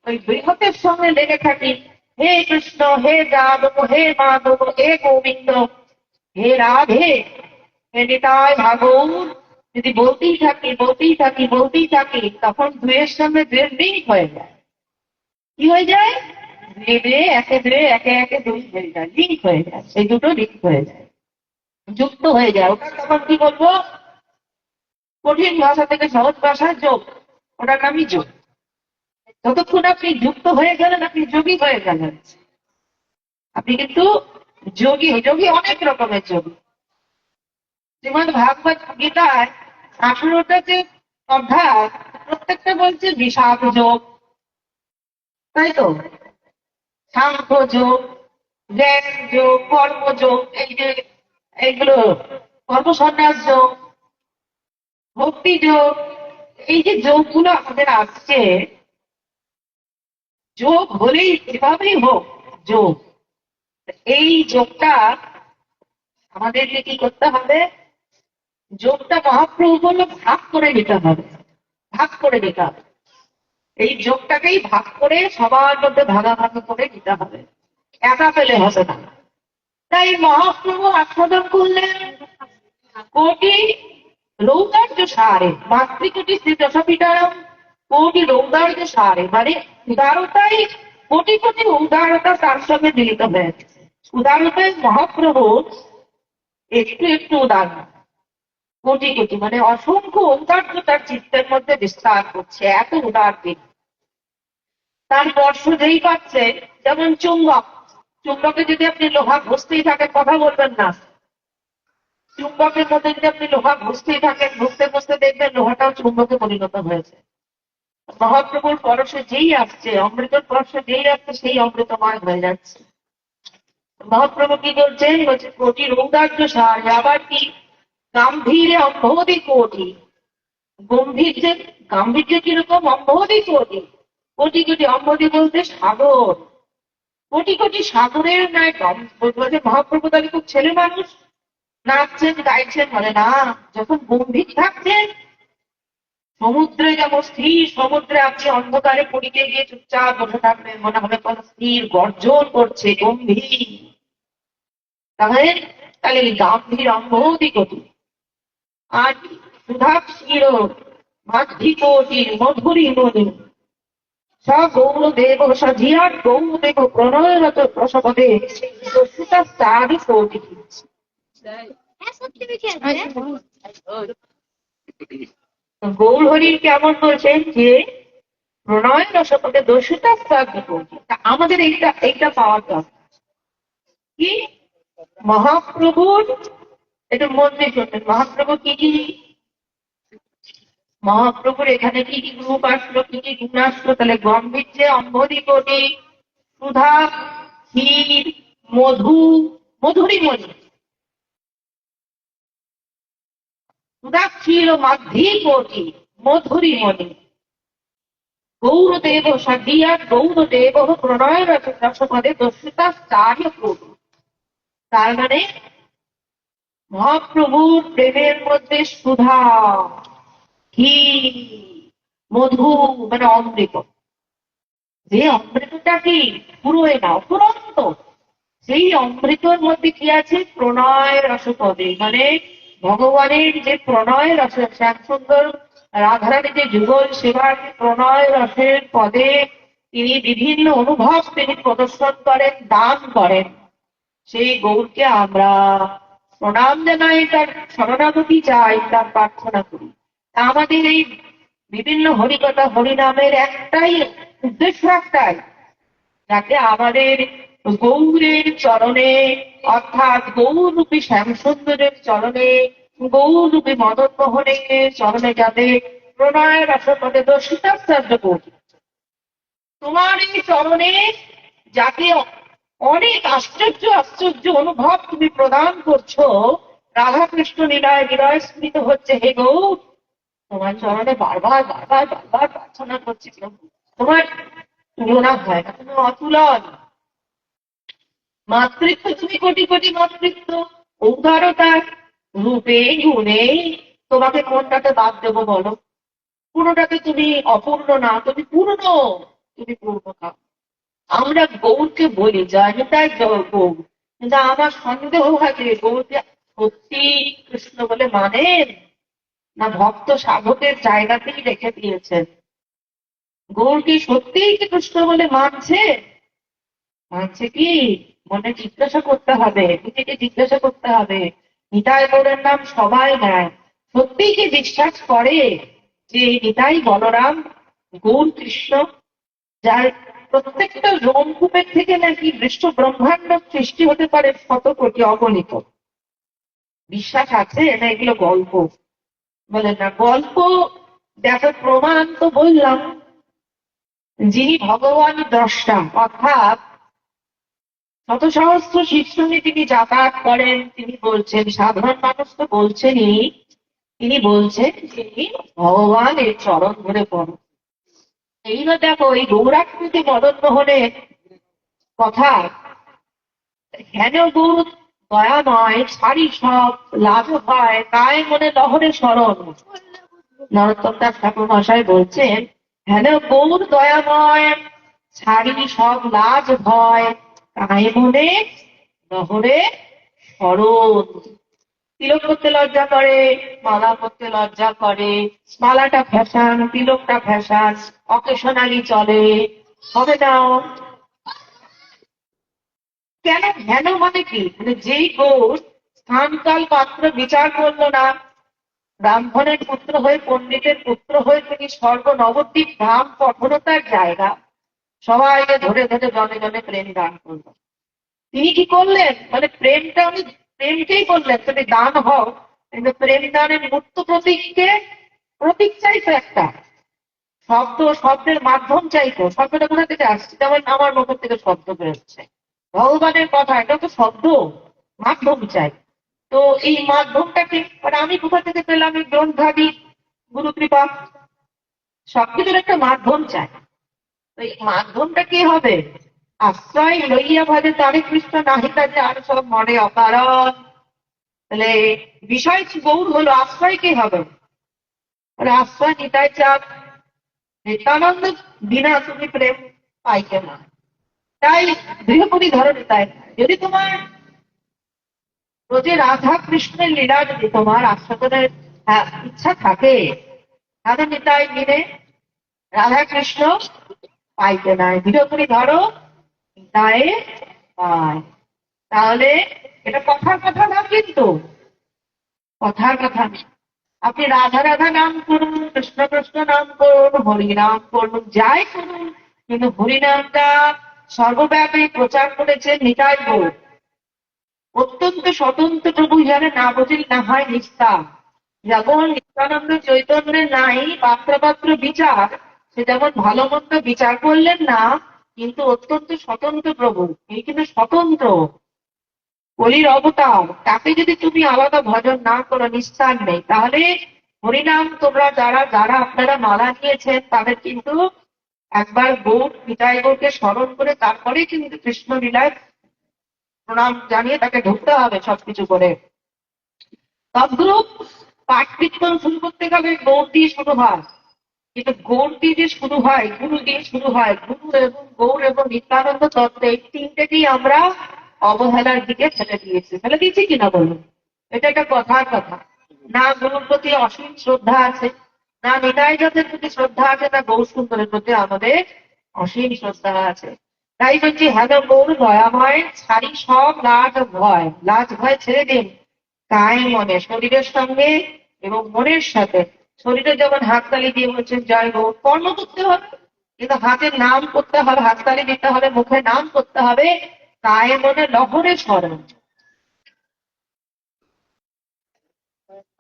Speaker 1: ওই বৃহতের সঙ্গে লেগে থাকি, হে কৃষ্ণ, হে যাদব, হে মাধব, হে গোবিন্দ, হে রাধে, হে নিতাই ভাগবত, যদি বলতেই থাকি বলতেই থাকি বলতেই থাকি, তখন দুয়ের সঙ্গে দুয়ের লিঙ্ক হয়ে যায়। কি হয়ে যায়? দুয়ে একে দুয়ে একে একে দুই হয়ে যায়, লিঙ্ক হয়ে যায়, সেই দুটো লিঙ্ক হয়ে যায়, যুক্ত হয়ে যায়। ওটা তখন কি বলবো? কঠিন ভাষা থেকে সহজ ভাষায় যোগ, ওটার নামই যোগ। যতক্ষণ আপনি যুক্ত হয়ে গেলেন, আপনি যোগী হয়ে গেলেন। আপনি কিন্তু যোগী। যোগী অনেক রকমের যোগী। শ্রীমদ ভাগবত গীতায় 18টা যে অধ্যায়, প্রত্যেকটা বলছে বিষাদ যোগ, তাই তো? সাংখ্য যোগ, জ্ঞান যোগ, কর্মযোগ, এই যে এইগুলো, কর্মসন্ন্যাস যোগ, ভক্তি যোগ, এই যে যোগগুলো আমাদের আসছে, যোগ হলেই এভাবেই হোক যোগ। এই যোগটা আমাদেরকে কি করতে হবে? যোগটা মহাপ্রভু বলল ভাগ করে নিতে হবে, ভাগ করে নিতে হবে। এই যোগটাকেই ভাগ করে সবার মধ্যে ভাগাভাগি করে নিতে হবে, একা পেলে হবে না। তাই মহাপ্রভু আস্বাদন করলেন কোটি রৌদার্য সারে, মাতৃকোটি শ্রী দশপীঠারম কোটি রৌদার্য সারে, মানে উদারতাই কোটি কোটি উদারতা তার সঙ্গে মিলিত হয়েছে। উদারতায় মহাপ্রভু একটু একটু উদার, কোটি কোটি মানে অসংখ্য ঔদার্য তার চিত্তের মধ্যে বিস্তার করছে, এত উদার দিন। তার স্পর্শ যেই পাচ্ছে, যেমন চুম্বক, চুম্বকে যদি আপনি লোহা ঘষতেই থাকেন, কথা বলবেন না। চুম্বকের মধ্যে যদি আপনি লোহা ঘষতেই থাকেন, ঘষতে ঘষতে দেখবেন লোহাটাও চুম্বকে পরিণত হয়েছে। মহাপ্রভুর পরশে যেই আসছে, অমৃতের পরশে যেই আসছে, সেই অমৃতময় হয়ে যাচ্ছে। মহাপ্রভু কি করছেন? বলছে কোটি রৌদার্য সার, আবার কি গাম্ভীর্য অম্ভবতী কোটি। গম্ভীর্য, গাম্ভীর্য কিরকম? অম্ভবতী কোটি, কোটি কোটি। অম্ভবতী বলতে সাগর, কোটি কোটি সাগরের ন্যায়। বলছে মহাপ্রভু তাহলে খুব ছেলে মানুষ, নাচছেন গাইছেন? বলে না, যখন গম্ভীর থাকছেন, সমুদ্রে যেমন স্থির, সমুদ্রে আপনি অন্ধকারে পড়িতে গিয়ে চুপচাপ বসে থাকবেন, মনে হবে কোন স্থির গর্জন করছে, গম্ভীর। তাহলে তাহলে গাম্ভীর অম্ভবতী কোটি। আর সুধা ক্ষীর মাধি কোটি মধুরী মধু, স গৌরদেব সজিয়ার গৌরদেব প্রণয়রত প্রসবদে সুতা চারি কোটি। গৌর হরি কেমন বলছেন যে প্রণয় রসপদে দোষিতা শ্রাদ্ধ করছি। আমাদের এইটা পাওয়ার দরকার কি মহাপ্রভুর এটা মন্দির করতেন। মহাপ্রভু কি কি মহাপ্রভুর এখানে কি কি রূপ আসলো, কি কি গুণ আসলো, তাহলে গম্ভীর্যে অম্বরী কোটি সুধা ক্ষীর মধু মধুরী মণি সুধা ক্ষীর ও মাধ্যি কোটি মধুরী মণি গৌরদেব সাধিয়া গৌরদেব প্রণয় রসপদে দস্যুতা চার্য প্রভু। তার মানে মহাপ্রভুর প্রেমের মধ্যে সুধা ঘি মধু মানে অমৃত, যে অমৃতটা কি পুরোয় না অপুরন্ত, সেই অমৃতর মধ্যে কি আছে প্রণয় রসপদে, মানে ভগবানের যে প্রণয় রস শ্যাম সুন্দর রাধারানী যে যুগল সেবার প্রণয় রসের পদে তিনি বিভিন্ন অনুভব তিনি প্রদর্শন করেন, দান করেন। সেই গৌরকে আমরা প্রণাম জানাই, তার শরণাগতি চাই, তার প্রার্থনা করি। আমাদের এই বিভিন্ন হরিকথা হরিনামের একটাই উদ্দেশ্য, একটাই যাতে আমাদের গৌরের চরণে অর্থাৎ গৌরূপী শ্যামসুন্দরের চরণে গৌরূপী মদন মোহনের চরণে যাতে প্রণয় রসপদে দর্শিতা শ্রাদ্ধ করি। তোমার এই চরণে যাকে অনেক আশ্চর্য আশ্চর্য অনুভব তুমি প্রদান করছো, রাধাকৃষ্ণ লীলায় হৃদয় স্মৃত হচ্ছে, হে গৌর তোমার চরণে বারবার বারবার বারবার প্রার্থনা করছি, তোমার তুলনা হয় না, তুমি অতুলন। মাতৃত্ব তুমি কোটি কোটি মাতৃত্ব, উদারতা রূপে গুণে তোমাকে কোনটাকে বাদ দেবো বলো? পুরোটাকে তুমি অপূর্ণ না, তুমি পূর্ণ, তুমি পূর্ণতা। আমরা গৌরকে বলি জানি তাই গৌর, কিন্তু আমার সন্দেহ হয় যে গৌরকে সত্যি কৃষ্ণ বলে মানেন না ভক্ত সাধকের জায়গাতেই রেখে দিয়েছেন। গৌর কি সত্যিই কি কৃষ্ণ বলে মানছে? মানছে কি? মনে জিজ্ঞাসা করতে হবে, নিজেকে জিজ্ঞাসা করতে হবে। নিতাই গৌরের নাম সবাই নেয়, সত্যিই কি বিশ্বাস করে যে নিতাই বলরাম গৌর কৃষ্ণ, যার প্রত্যেকটা রোমকূপের থেকে নাকি বিশ্ব ব্রহ্মাণ্ড সৃষ্টি হতে পারে শত কোটি অগণিত? বিশ্বাস আছে না এগুলো গল্প? বলে না গল্প, দেখো প্রমাণ তো বললাম। যিনি ভগবান দ্রষ্টা অর্থাৎ শত সহস্র শিষ্য নিয়ে তিনি যাতায়াত করেন, তিনি বলছেন, সাধারণ মানুষ তো বলছেনই, তিনি বলছেন যে ভগবান এর চরণ ধরে পড়ো। এইবার দেখো এই গৌরাকৃতি মদন মোহনের কথা, হেন গৌর দয়াময় ছাড়ি সব লাভ হয় তাই মনে লহরে স্মরণ। নরোত্তম দাস ঠাকুর মশাই বলছেন, হেন গৌর দয়াময় ছাড়ি সব লাজ ভয় তাই মনে লহরে স্মরণ। তিলক করতে লজ্জা করে, মালা করতে লজ্জা করে, মালাটা ফ্যাশন, তিলকটা ফ্যাশন, অকেশনালি চলে, হবে না। কেন হেন মানে কি? মানে যেই গৌর স্থানকাল পাত্র বিচার করলো না, ব্রাহ্মণের পুত্র হয়ে পণ্ডিতের পুত্র হয়ে তিনি স্বর্গ নবদ্বীপ ধাম কঠোরতার জায়গা সবাইকে ধরে ধরে জনে জনে প্রেম দান করলেন। তিনি কি করলেন? মানে প্রেমটা উনি প্রেমকেই করলেন, তুমি দান হও, কিন্তু প্রেম দানের মূর্ত প্রতীককে প্রতীক চাইতো একটা, শব্দ শব্দের মাধ্যম চাইতো। শব্দটা কোথা থেকে আসছে? যেমন আমার মুখ থেকে শব্দ বেরোচ্ছে, ভগবানের কথা, এটা তো শব্দ, মাধ্যম চাই। তো এই মাধ্যমটাকে মানে আমি কোথা থেকে পেলাম? এই গ্রন্থাদি গুরু কৃপা, সবকিছুর একটা মাধ্যম চাই। তো এই মাধ্যমটা কি হবে? আশ্রয় লইয়া ভাবে তারে কৃষ্ণ নাহি কাজে আর সব মনে অকারণ। তাহলে বিষয় গৌর হলো, আশ্রয় কি হবে? আশ্রয় নিতাই চাপ, নিত্যানন্দ বিনা তুমি প্রেম পাইতে না। তাই গৃহপতি ধরো নিতাই। যদি তোমার রোজে রাধা কৃষ্ণের লীলা যদি তোমার আস্বাদনের ইচ্ছা থাকে, তাহলে নিতাই মিলে রাধা কৃষ্ণ পাইতে নাই, গৃহপতি ধরো নিতাই পায়। তাহলে এটা কথার কথা না, কিন্তু কথার কথা আপনি রাধা রাধা নাম করুন, কৃষ্ণ কৃষ্ণ নাম করুন, হরি নাম করুন, যাই করুন, কিন্তু হরিনামটা সর্বব্যাপী প্রচার করেছে নিতাই গৌর। অত্যন্ত স্বতন্ত্র প্রভু যারা না বোঝেন না হয় নিস্তার। যেমন নিত্যানন্দ চৈতন্যের নাই পাত্র বিচার, সে যেমন ভালো মন্দ বিচার করলেন না, কিন্তু অত্যন্ত স্বতন্ত্র প্রভু, এই কিন্তু স্বতন্ত্র কলির অবতার। তাকে যদি তুমি আলাদা ভজন না করো, নিস্তার নেই, তাহলে হরিনাম তোমরা যারা যারা আপনারা মালা নিয়েছেন তাদের কিন্তু একবার গৌর নিতাই গৌরকে স্মরণ করে তারপরে কিন্তু কৃষ্ণ লীলায় প্রণাম জানিয়ে তাকে ঢুকতে হবে সবকিছু করে। তদ্রূপ পাঠ কীর্তন শুরু করতে গেলে গৌর দিয়ে শুরু হয়, কিন্তু গৌর দিয়ে যে শুরু হয়, গুরু দিয়ে শুরু হয়। গুরু এবং গৌর এবং নিত্যানন্দ তত্ত্ব, এই তিনটেকেই আমরা অবহেলার দিকে ফেলে দিয়েছি কিনা বলুন? এটা একটা কথার কথা। না গুরুর প্রতি অসীম শ্রদ্ধা আছে, না নিতাই গৌরের প্রতি শ্রদ্ধা আছে, না গৌর সুন্দরের প্রতি আমাদের অসীম শ্রদ্ধা আছে। তাই বলছি, হ্যালো গৌর দয়াময়, ছাড়ি সব লাজ ভয়, লাজ ভয় ছেড়ে দিন। তাই মনে শরীরের সঙ্গে এবং মনের সাথে, শরীরে যেমন হাততালি দিয়ে বলছেন জয় গৌর, কর্ম করতে হবে, কিন্তু হাতের নাম করতে হবে, হাততালি দিতে হবে, মুখে নাম করতে হবে, তাই মনে লহরে স্মরণ।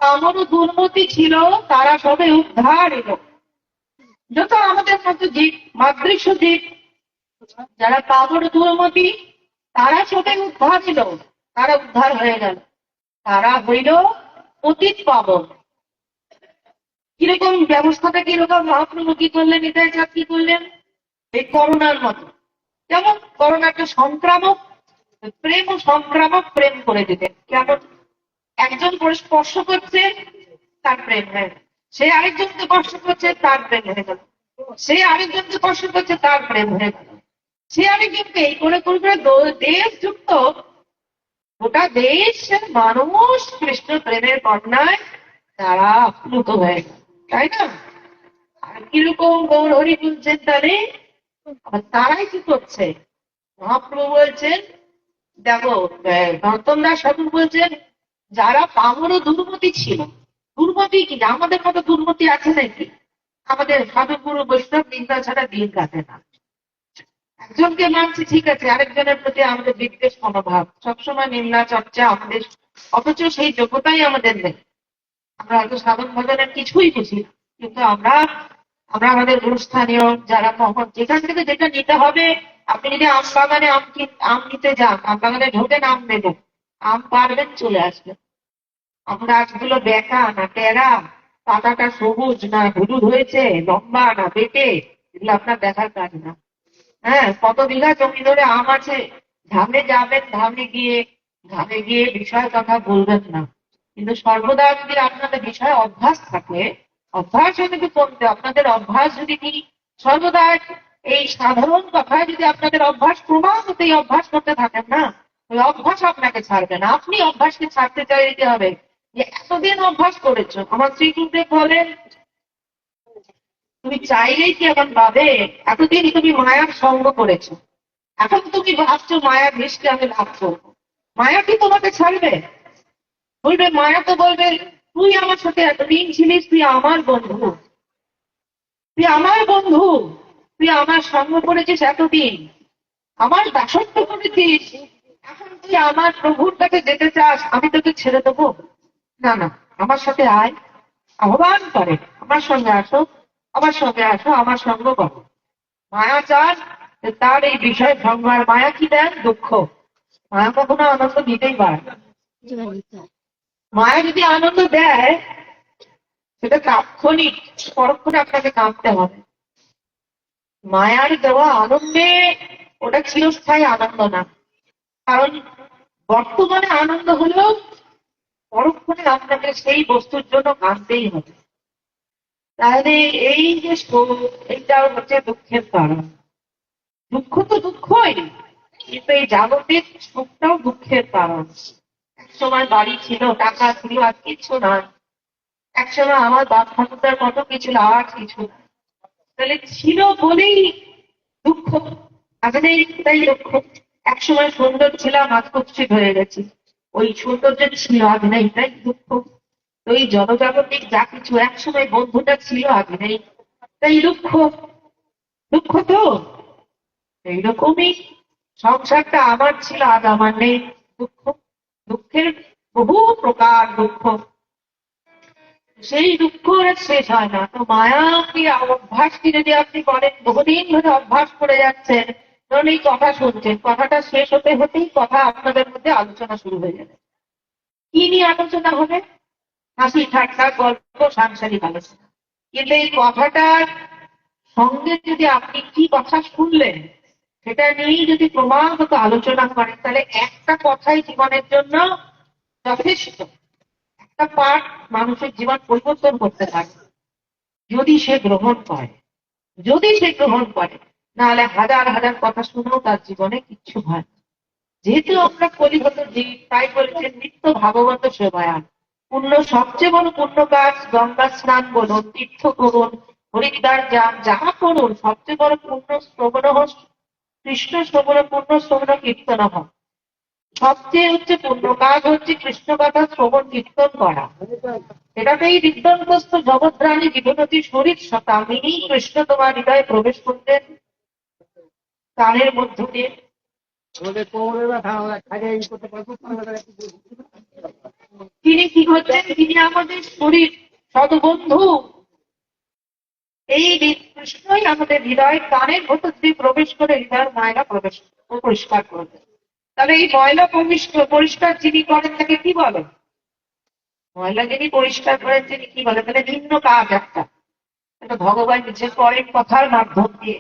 Speaker 1: আমারও দুর্মতি ছিল, তারা সবে উদ্ধার এলো। যত আমাদের মতো জীব, মাদৃশ্য জীব, যারা পামর দুর্মতি, তারা সবে উদ্ধার এলো, তারা উদ্ধার হয়ে গেল, তারা হইল অতীত পাবন। কিরকম ব্যবস্থাটা কিরকম মহাপ্রভু কি করলেন, এটাই যা কি করলেন, এই করোনার মতো। যেমন করোনা একটা সংক্রামক প্রেম, ও সংক্রামক প্রেম করে দিতেন। কেমন? একজন স্পর্শ করছে, তার প্রেম হয়ে গেল, সে আরেকজনকে স্পর্শ করছে, তার প্রেম হয়ে গেল, সে আরেকজনকে স্পর্শ করছে, তার প্রেম হয়ে গেল, সে আরেকজনকে এই করে করে দেশ যুক্ত, গোটা দেশ মানুষ কৃষ্ণ প্রেমের বন্যায় তারা আপ্লুত হয়ে গেল, তাই না? আর কিরকম গৌর হরি বলছেন তাহলে, আবার তারাই কি করছে? মহাপ্রভু বলছেন, দেখো, নর্তন দাস ঠাকুর বলছেন, যারা পামর দুর্মতি ছিল, দুর্মতি কি আমাদের মতো দুর্মতি আছে নাকি? আমাদের সাধুগুরু বৈষ্ণব নিন্দা ছাড়া দিন কাটে না। একজনকে মানছি ঠিক আছে, আরেকজনের প্রতি আমাদের বিদ্বেষ মনোভাব, সবসময় নিন্দা চর্চা আমাদের, অথচ সেই যোগ্যতাই আমাদের নেই। আমরা হয়তো সাধন ভজনের কিছুই বুঝি, কিন্তু আমরা আমরা আমাদের গুরুস্থানীয় যারা মহৎ, যেখান থেকে যেটা নিতে হবে। আপনি যদি আম বাগানে আম নিতে যান, আম বাগানে ঢোকেন, আম নেব, আম পারবেন, চলে আসবেন। আমরা গাছগুলো বেঁকা না টেরা, পাতাটা সবুজ না হলুদ হয়েছে, লম্বা না বেটে, এগুলো আপনার দেখার কাজ না। হ্যাঁ, কত বিঘা জমি ধরে আম আছে, ধামে যাবেন, ধামে গিয়ে বিষয় কথা বলবেন না। কিন্তু সর্বদা যদি আপনাদের বিষয়ে অভ্যাস থাকে, অভ্যাস যদি করতে, আপনাদের অভ্যাস যদি কি সর্বদা এই সাধারণ কথায় যদি আপনাদের অভ্যাস ক্রমাগত এই অভ্যাস করতে থাকেন না, ওই অভ্যাস আপনাকে ছাড়বে না। আপনি অভ্যাসকে ছাড়তে চাইতে হবে, যে এতদিন অভ্যাস করেছো। আমার শ্রী গুরুদেব বলেন, তুমি চাইলেই কি এখন পাবে? এতদিন তুমি মায়ার সঙ্গ করেছো, এখন তুমি ভাবছো মায়ার বিষকে আমি লাভ করবো। মায়া কি তোমাকে ছাড়বে? বলবে, মায়া তো বলবে, তুই আমার সাথে এতদিন ছিলিস, তুই আমার বন্ধু, তুই আমার বন্ধু, তুই আমার সঙ্গ করেছিস এতদিন, আমার দাসত্ব করেছিস, এখন তুই আমার প্রভুর কাছে যেতে চাস, আমি তোকে ছেড়ে দেবো? না না, আমার সাথে আয়, আহ্বান করে, আমার সঙ্গে আসো, আমার সঙ্গে আসো, আমার সঙ্গ করো। মায়া চান তার এই বিষয় ভঙ্গ, আর মায়া কি দেন? দুঃখ। মায়া কখনো আনন্দ দিতেই পারে না। মায়া যদি আনন্দ দেয়, সেটা তাৎক্ষণিক, পরক্ষণে আপনাকে কাঁদতে হবে। মায়ার দেওয়া আনন্দে ওটা চিরস্থায়ী আনন্দ না। কারণ বর্তমানে আনন্দ হলেও পরক্ষণে আপনাকে সেই বস্তুর জন্য কাঁদতেই হবে। তাহলে এই যে সুখ, এইটাও হচ্ছে দুঃখের কারণ। দুঃখ তো দুঃখই, কিন্তু এই জাগতিক সুখটাও দুঃখের কারণ। একসময় বাড়ি ছিল, টাকা ছিল, আর কিছু নয়। একসময় আমার বাপ ঠাকুরদার কত কিছু, আর কিছু। তাহলে ছিল বলেই দুঃখ, আজ নেই তাই দুঃখ। একসময় সুন্দর ছিলাম, আজ কুৎসিত হয়ে গেছি, ওই সৌন্দর্য ছিল, আজ নেই তাই দুঃখ। তো এই জনজাগতিক যা কিছু একসময় বন্ধুটা ছিল আগে নেই, তাই দুঃখ, দুঃখ তো এইরকমই সংসারটা আমার ছিল আজ আমার নেই, দুঃখ, দুঃখের বহু প্রকার দুঃখ, সেই দুঃখ আর শেষ হয় না। তো মায়া কি অভ্যাসটি যদি আপনি করেন, বহুদিন ধরে অভ্যাস করে যাচ্ছেন, ধরুন এই কথা শুনছেন, কথাটা শেষ হতে হতেই কথা আপনাদের মধ্যে আলোচনা শুরু হয়ে যাবে। কি নিয়ে আলোচনা হবে? হাসি ঠাট্টা গল্প সাংসারিক আলোচনা। কিন্তু এই কথাটার সঙ্গে যদি আপনি কি কথা শুনলেন সেটা নিয়েই যদি ক্রমাগত আলোচনা করেন, তাহলে একটা কথাই জীবনের জন্য যথেষ্ট। একটা পাঠ মানুষের জীবন পরিবর্তন করতে পারে যদি সে গ্রহণ করে, যদি সে গ্রহণ করে। নাহলে হাজার হাজার কথা শুনেও তার জীবনে কিচ্ছু হয় না। যেহেতু আমরা কলিগত জীব, তাই বলেছেন নিত্য ভাগবত সেবায়ান। পুণ্য সবচেয়ে বড় পুণ্য কাজ গঙ্গা স্নান বলুন, তীর্থ করুন, হরিদ্বার যান, যাহা করুন, সবচেয়ে বড় পুণ্য শ্রবণ হোক, কৃষ্ণ শ্রবণ পুণ্য শ্রবণ কীর্তন হোক। সবচেয়ে হচ্ছে পুণ্য কাজ হচ্ছে কৃষ্ণ কথা শ্রবণ কীর্তন করা। এটাতেই বিদ্যন্তস্থ জগদ্রাণী জীবনতী শরীর শতামিনী কৃষ্ণ তোমার হৃদয়ে প্রবেশ করতেন কানের মধ্য দিয়ে। তিনি কি করছেন? তিনি আমাদের শরীর সদবন্ধু, এই কৃষ্ণই আমাদের হৃদয় কানের ভেতর দিয়ে প্রবেশ করে হৃদয়ের ময়লা প্রবেশ পরিষ্কার করবে। তাহলে এই ময়লা পরিষ্কার যিনি করেন তাকে কি বলে? ময়লা যিনি পরিষ্কার করেন তিনি কি বলে? তাহলে ভিন্ন কাজ একটা, ভগবান নিজে করেন কথার মাধ্যম দিয়ে।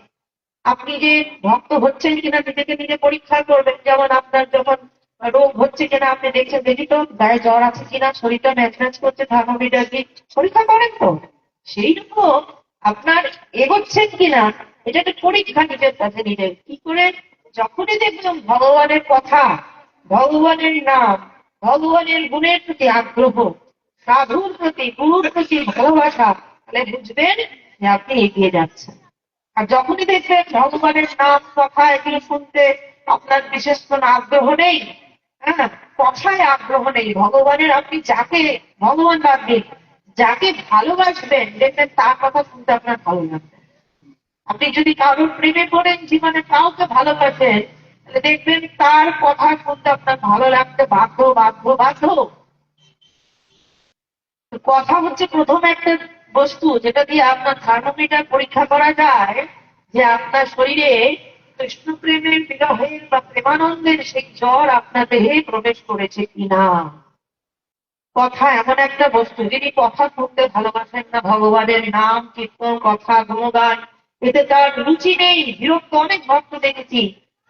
Speaker 1: আপনি যে ভক্ত হচ্ছেন কিনা নিজেকে নিজে পরীক্ষা করবেন। যেমন আপনার যখন রোগ হচ্ছে কিনা আপনি দেখছেন, দেখি তো গায়ে জ্বর আছে কিনা, শরীরটা ম্যাচ ম্যাচ করছে, থার্মোমিটার দিয়ে পরীক্ষা করেন তো। সেই রকম আপনার এগোচ্ছেন কিনা এটা একটা পরীক্ষা নিজের কাছে নিজে। কি করে? যখনই দেখবেন ভগবানের কথা, ভগবানের নাম, ভগবানের গুণের প্রতি আগ্রহ, সাধুর প্রতি, গুরুর প্রতি ভালোবাসা, তাহলে বুঝবেন যে আপনি এগিয়ে যাচ্ছেন। আর যখনই দেখবেন ভগবানের নাম কথা এগুলো শুনতে আপনার বিশেষ কোন আগ্রহ নেই, হ্যাঁ, কথায় আগ্রহ নেই, ভগবানের আপনি যাকে ভগবান বাদ দিন, যাকে ভালোবাসবেন দেখবেন তার কথা শুনতে আপনার ভালো লাগবে। আপনি যদি কারোর প্রেমে পড়েন, জীবনে কাউকে ভালোবাসেন, তাহলে দেখবেন তার কথা শুনতে আপনার ভালো লাগতে বাধ্য বাধ্য বাধ্য। কথা হচ্ছে প্রথম একটা বস্তু যেটা দিয়ে আপনার থার্মোমিটার পরীক্ষা করা যায় যে আপনার শরীরে কৃষ্ণ প্রেমের বিরহের বা প্রেমানন্দের সেই জ্বর আপনার দেহে প্রবেশ করেছে কিনা। কথা এমন একটা বস্তু, যিনি কথা শুনতে ভালোবাসেন না, ভগবানের নাম কীর্তন কথা গুণগান, এতে তার রুচি নেই। বিরক্ত অনেক ভক্ত দেখেছি,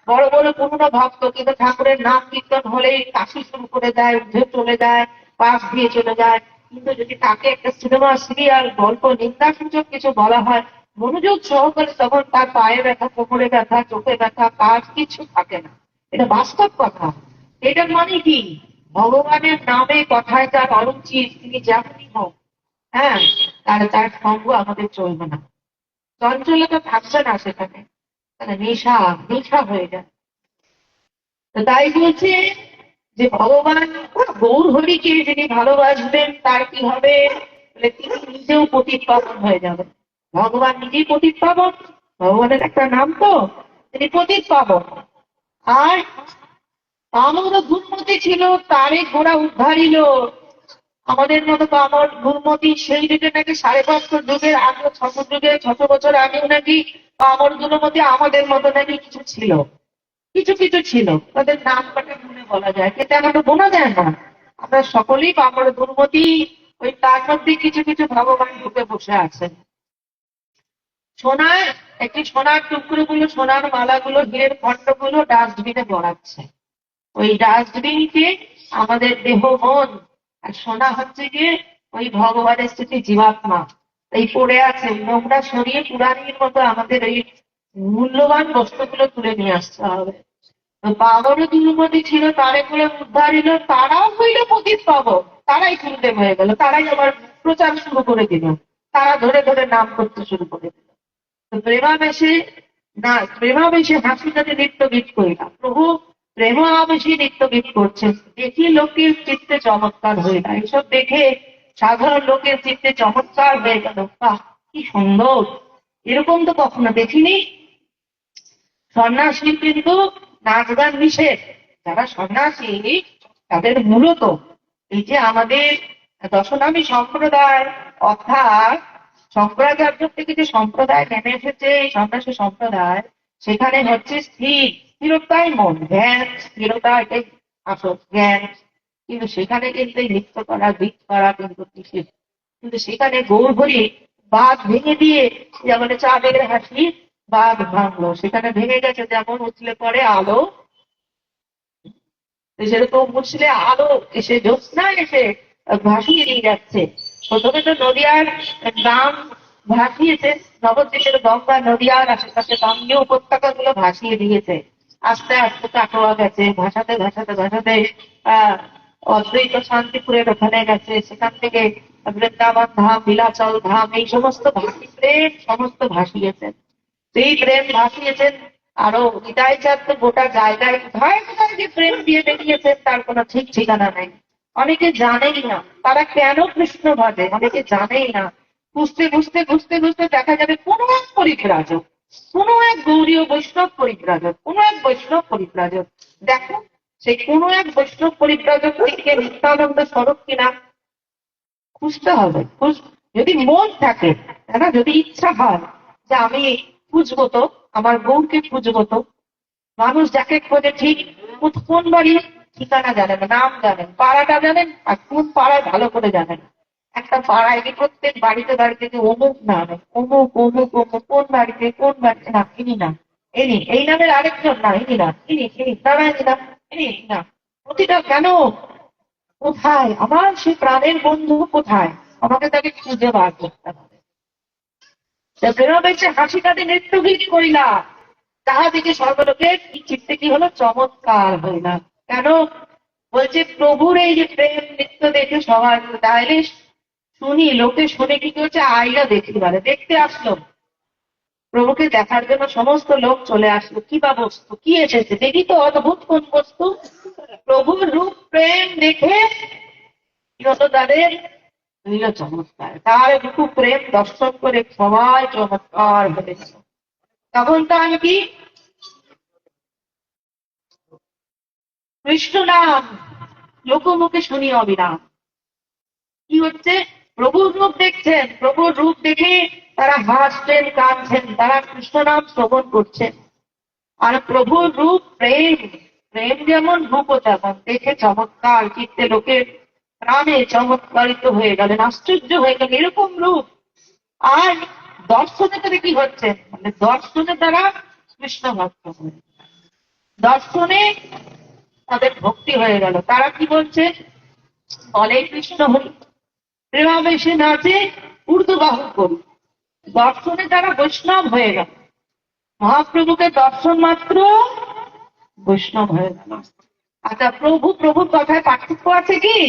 Speaker 1: বড় বড় পুরনো ভক্ত, কিন্তু ঠাকুরের নাম কীর্তন হলেই কাশি শুরু করে দেয়, উঠে চলে যায়, পাশ দিয়ে চলে যায়। কিন্তু যদি তাকে একটা সিনেমা সিরিয়াল গল্প নিন্দা সূচক কিছু বলা হয়, মনোযোগ সহকারে, তখন তার পায়ে ব্যথা, কোমরে ব্যথা, চোখে ব্যথা, কাজ কিছু থাকে না। এটা বাস্তব কথা। এটার মানে কি? ভগবানের নামে কথায় তার অরুচি, তিনি যেমনই হোক, হ্যাঁ, তার সঙ্গ আমাদের চলবে না, চঞ্চলতা থাকবে না সেখানে, তাহলে নেশা নেশা হয়ে যায়। তো তাই বলছে যে ভগবান গৌর হরিকে যিনি ভালোবাসবেন তার কি হবে? তিনি নিজেও পতিত পাবন হয়ে যাবেন। ভগবান নিজেই পতিত পাবন, ভগবানের একটা নাম তো, তিনি পতিত পাবন। আর আমারও দুর্মতি ছিল, তারে ঘোড়া উদ্ধারিল। আমাদের মতো আমার দুর্মতি সেই যুগে নাকি 550 যুগের আগে, 600 যুগে, 600 বছর আগেও নাকি আমার দুর্মতি আমাদের মতো নাকি কিছু ছিল, কিছু কিছু ছিল, তাদের নাম কাটে মনে বলা যায়, কিন্তু এখন তো বোঝা যায় না। আমরা সকলেই আমার দুর্মতি, ওই তার মধ্যে কিছু কিছু ভগবান ঢুকে বসে আছেন। সোনার একটি সোনার টুকরোগুলো, সোনার মালাগুলো, হীরের খণ্ডগুলো ডাস্টবিনে গড়াচ্ছে। ওই ডাস্টবিনকে আমাদের দেহ মন, আর সোনা হচ্ছে গিয়ে ওই ভগবানের স্থিতি জীবাত্মা। এই পড়ে আছে, নোংরা সরিয়ে পুরানির মতো আমাদের এই মূল্যবান বস্তুগুলো তুলে নিয়ে আসতে হবে। বাবারও দুর্মতি ছিল, তারে করে উদ্ধার এলো, তারাও হইল পতিত পাবন, তারাই শুনতে হয়ে গেল, তারাই আবার প্রচার শুরু করে দিল, তারা ধরে ধরে নাম করতে শুরু করে দিল। তো প্রেমাবেশে না, প্রেমাবেশে হাসি কাটে নৃত্য গীত করিলাম, প্রভু প্রেমাবেশী নৃত্য গীত করছেন, দেখি লোকের চিত্তে চমৎকার হয়ে না। এইসব দেখে সাধারণ লোকের চিত্তে চমৎকার হয়ে গেল। বাহ, কি সুন্দর, এরকম তো কখনো দেখিনি। সন্ন্যাসী কিন্তু নাচ গান নিষেধ। যারা সন্ন্যাসী তাদের মূলত এই যে আমাদের দশনামী সম্প্রদায়, অর্থাৎ শঙ্করাচার্য থেকে যে সম্প্রদায় নেমে এসেছে, এই সন্ন্যাসী সম্প্রদায়, সেখানে হচ্ছে স্থিরতাই মন, জ্ঞান স্থিরতা, এটাই আসল জ্ঞান। কিন্তু সেখানে কিন্তু এই নৃত্য করা, গীত করা কিন্তু নিষেধ। কিন্তু সেখানে গৌর হরি বাঁধ ভেঙে দিয়ে, যেমন চাঁদের হাসি বাঁধ ভাঙলো, সেখানে ভেঙে গেছে। যেমন উঠলে পরে আলো, সেরকম মুছলে আলো এসে জ্যোৎস্না এসে ভাসিয়ে নিয়ে যাচ্ছে। প্রথমে তো নদিয়ার গ্রাম ভাসিয়েছে, নবদ্বীপের গঙ্গা নদিয়ার আশেপাশে গাঙ্গেয় উপত্যকা গুলো ভাসিয়ে দিয়েছে। আস্তে আস্তে কাটোয়া গেছে, ভাসাতে ভাসাতে ভাসাতে অদ্বৈত শান্তিপুরের ওখানে গেছে, সেখান থেকে বৃন্দাবন ধাম, নীলাচল ধাম, এই সমস্ত ভাসি প্রেম সমস্ত ভাসিয়েছেন। সেই প্রেম ভাসিয়েছেন। আরো নিতাই চাঁদ তো গোটা জায়গায় কোথায় কোথায় যে প্রেম দিয়ে বেরিয়েছেন তার কোনো ঠিক ঠিকানা নেই। অনেকে জানেই না তারা কেন কৃষ্ণ ভাজে, অনেকে জানেই না। খুঁজতে খুঁজতে খুঁজতে খুঁজতে দেখা যাবে কোনো এক পরিব্রাজক, কোনো এক গৌরীয় বৈষ্ণব পরিব্রাজক, কোনো এক বৈষ্ণব পরিব্রাজক, দেখো সেই কোনো এক বৈষ্ণব পরিব্রাজক থেকে নিত্যানন্দ স্বরূপ কিনা খুঁজতে হবে। যদি মন থাকে, তাই না, যদি ইচ্ছা হয় যে আমি খুঁজবো তো, আমার গৌরকে খুঁজবো তো। মানুষ যাকে খোঁজে ঠিক কোন বাড়ি ঠিকানা জানেন, নাম জানেন, পাড়াটা জানেন, আর কোন পাড়ায় ভালো করে জানেন। একটা পাড়ায় গিয়ে প্রত্যেক বাড়িতে বাড়িতে যে অমুক নাম, অমুক অমুক অমুক, কোন বাড়িতে না, ইনি না, ইনি এই নামের আরেকজন না, ইনি না, ইনি নারায়ণী না, ইনি না। প্রতিটা কেন, কোথায় আমার সে প্রাণের বন্ধু, কোথায়, আমাকে তাকে খুঁজে বার করতে হবে। প্রেমাবেশে হাসি কাটে নৃত্য গীত করিলা, তাহা দেখে সর্বলোকের চিত্তে কি হলো, চমৎকার হইলা। কেন বলছে, প্রভুর এই যে প্রেম নৃত্য দেখে সবাই তাইলে শুনি, লোকে শুনে কি করছে, আইলা দেখিবারে, দেখতে আসলো। প্রভুকে দেখার জন্য সমস্ত লোক চলে আসলো। কি বা বস্তু, কি এসেছে দেখি তো, অদ্ভুত কোন বস্তু। প্রভুর রূপ প্রেম দেখে কি হলো, তাদের হইল চমৎকার। তার একটু প্রেম দর্শন করে সবাই চমৎকার হয়েছে। তখন তো আমি কি কৃষ্ণ নাম লোকমুখে শুনি অবিরাম। কি হচ্ছে, প্রভুর রূপ দেখছেন, প্রভুর রূপ দেখে তারা হাসছেন, কাঁদছেন, তারা কৃষ্ণ নাম শ্রবণ করছেন। আর প্রভুর রূপ প্রেম, প্রেম যেমন রূপ তেমন, দেখে চমৎকার চিত্তে লোকের প্রাণে চমৎকারিত হয়ে গেলেন, আশ্চর্য হয়ে গেল এরকম রূপ। আর দর্শনে তারা কি হচ্ছে, মানে দর্শনে তারা কৃষ্ণ ভক্ত হয়ে, দর্শনে তাদের ভক্তি হয়ে গেল। তারা কি বলছে, বলে কৃষ্ণ হরি, প্রেমাবেশে নাচে ঊর্ধ্ববাহু করি। দর্শনে তারা বৈষ্ণব হয়ে গেল, মহাপ্রভুকে দর্শন মাত্র বৈষ্ণব হয়ে গেল। আচ্ছা, প্রভুর কথায় পার্থক্য আছে কি?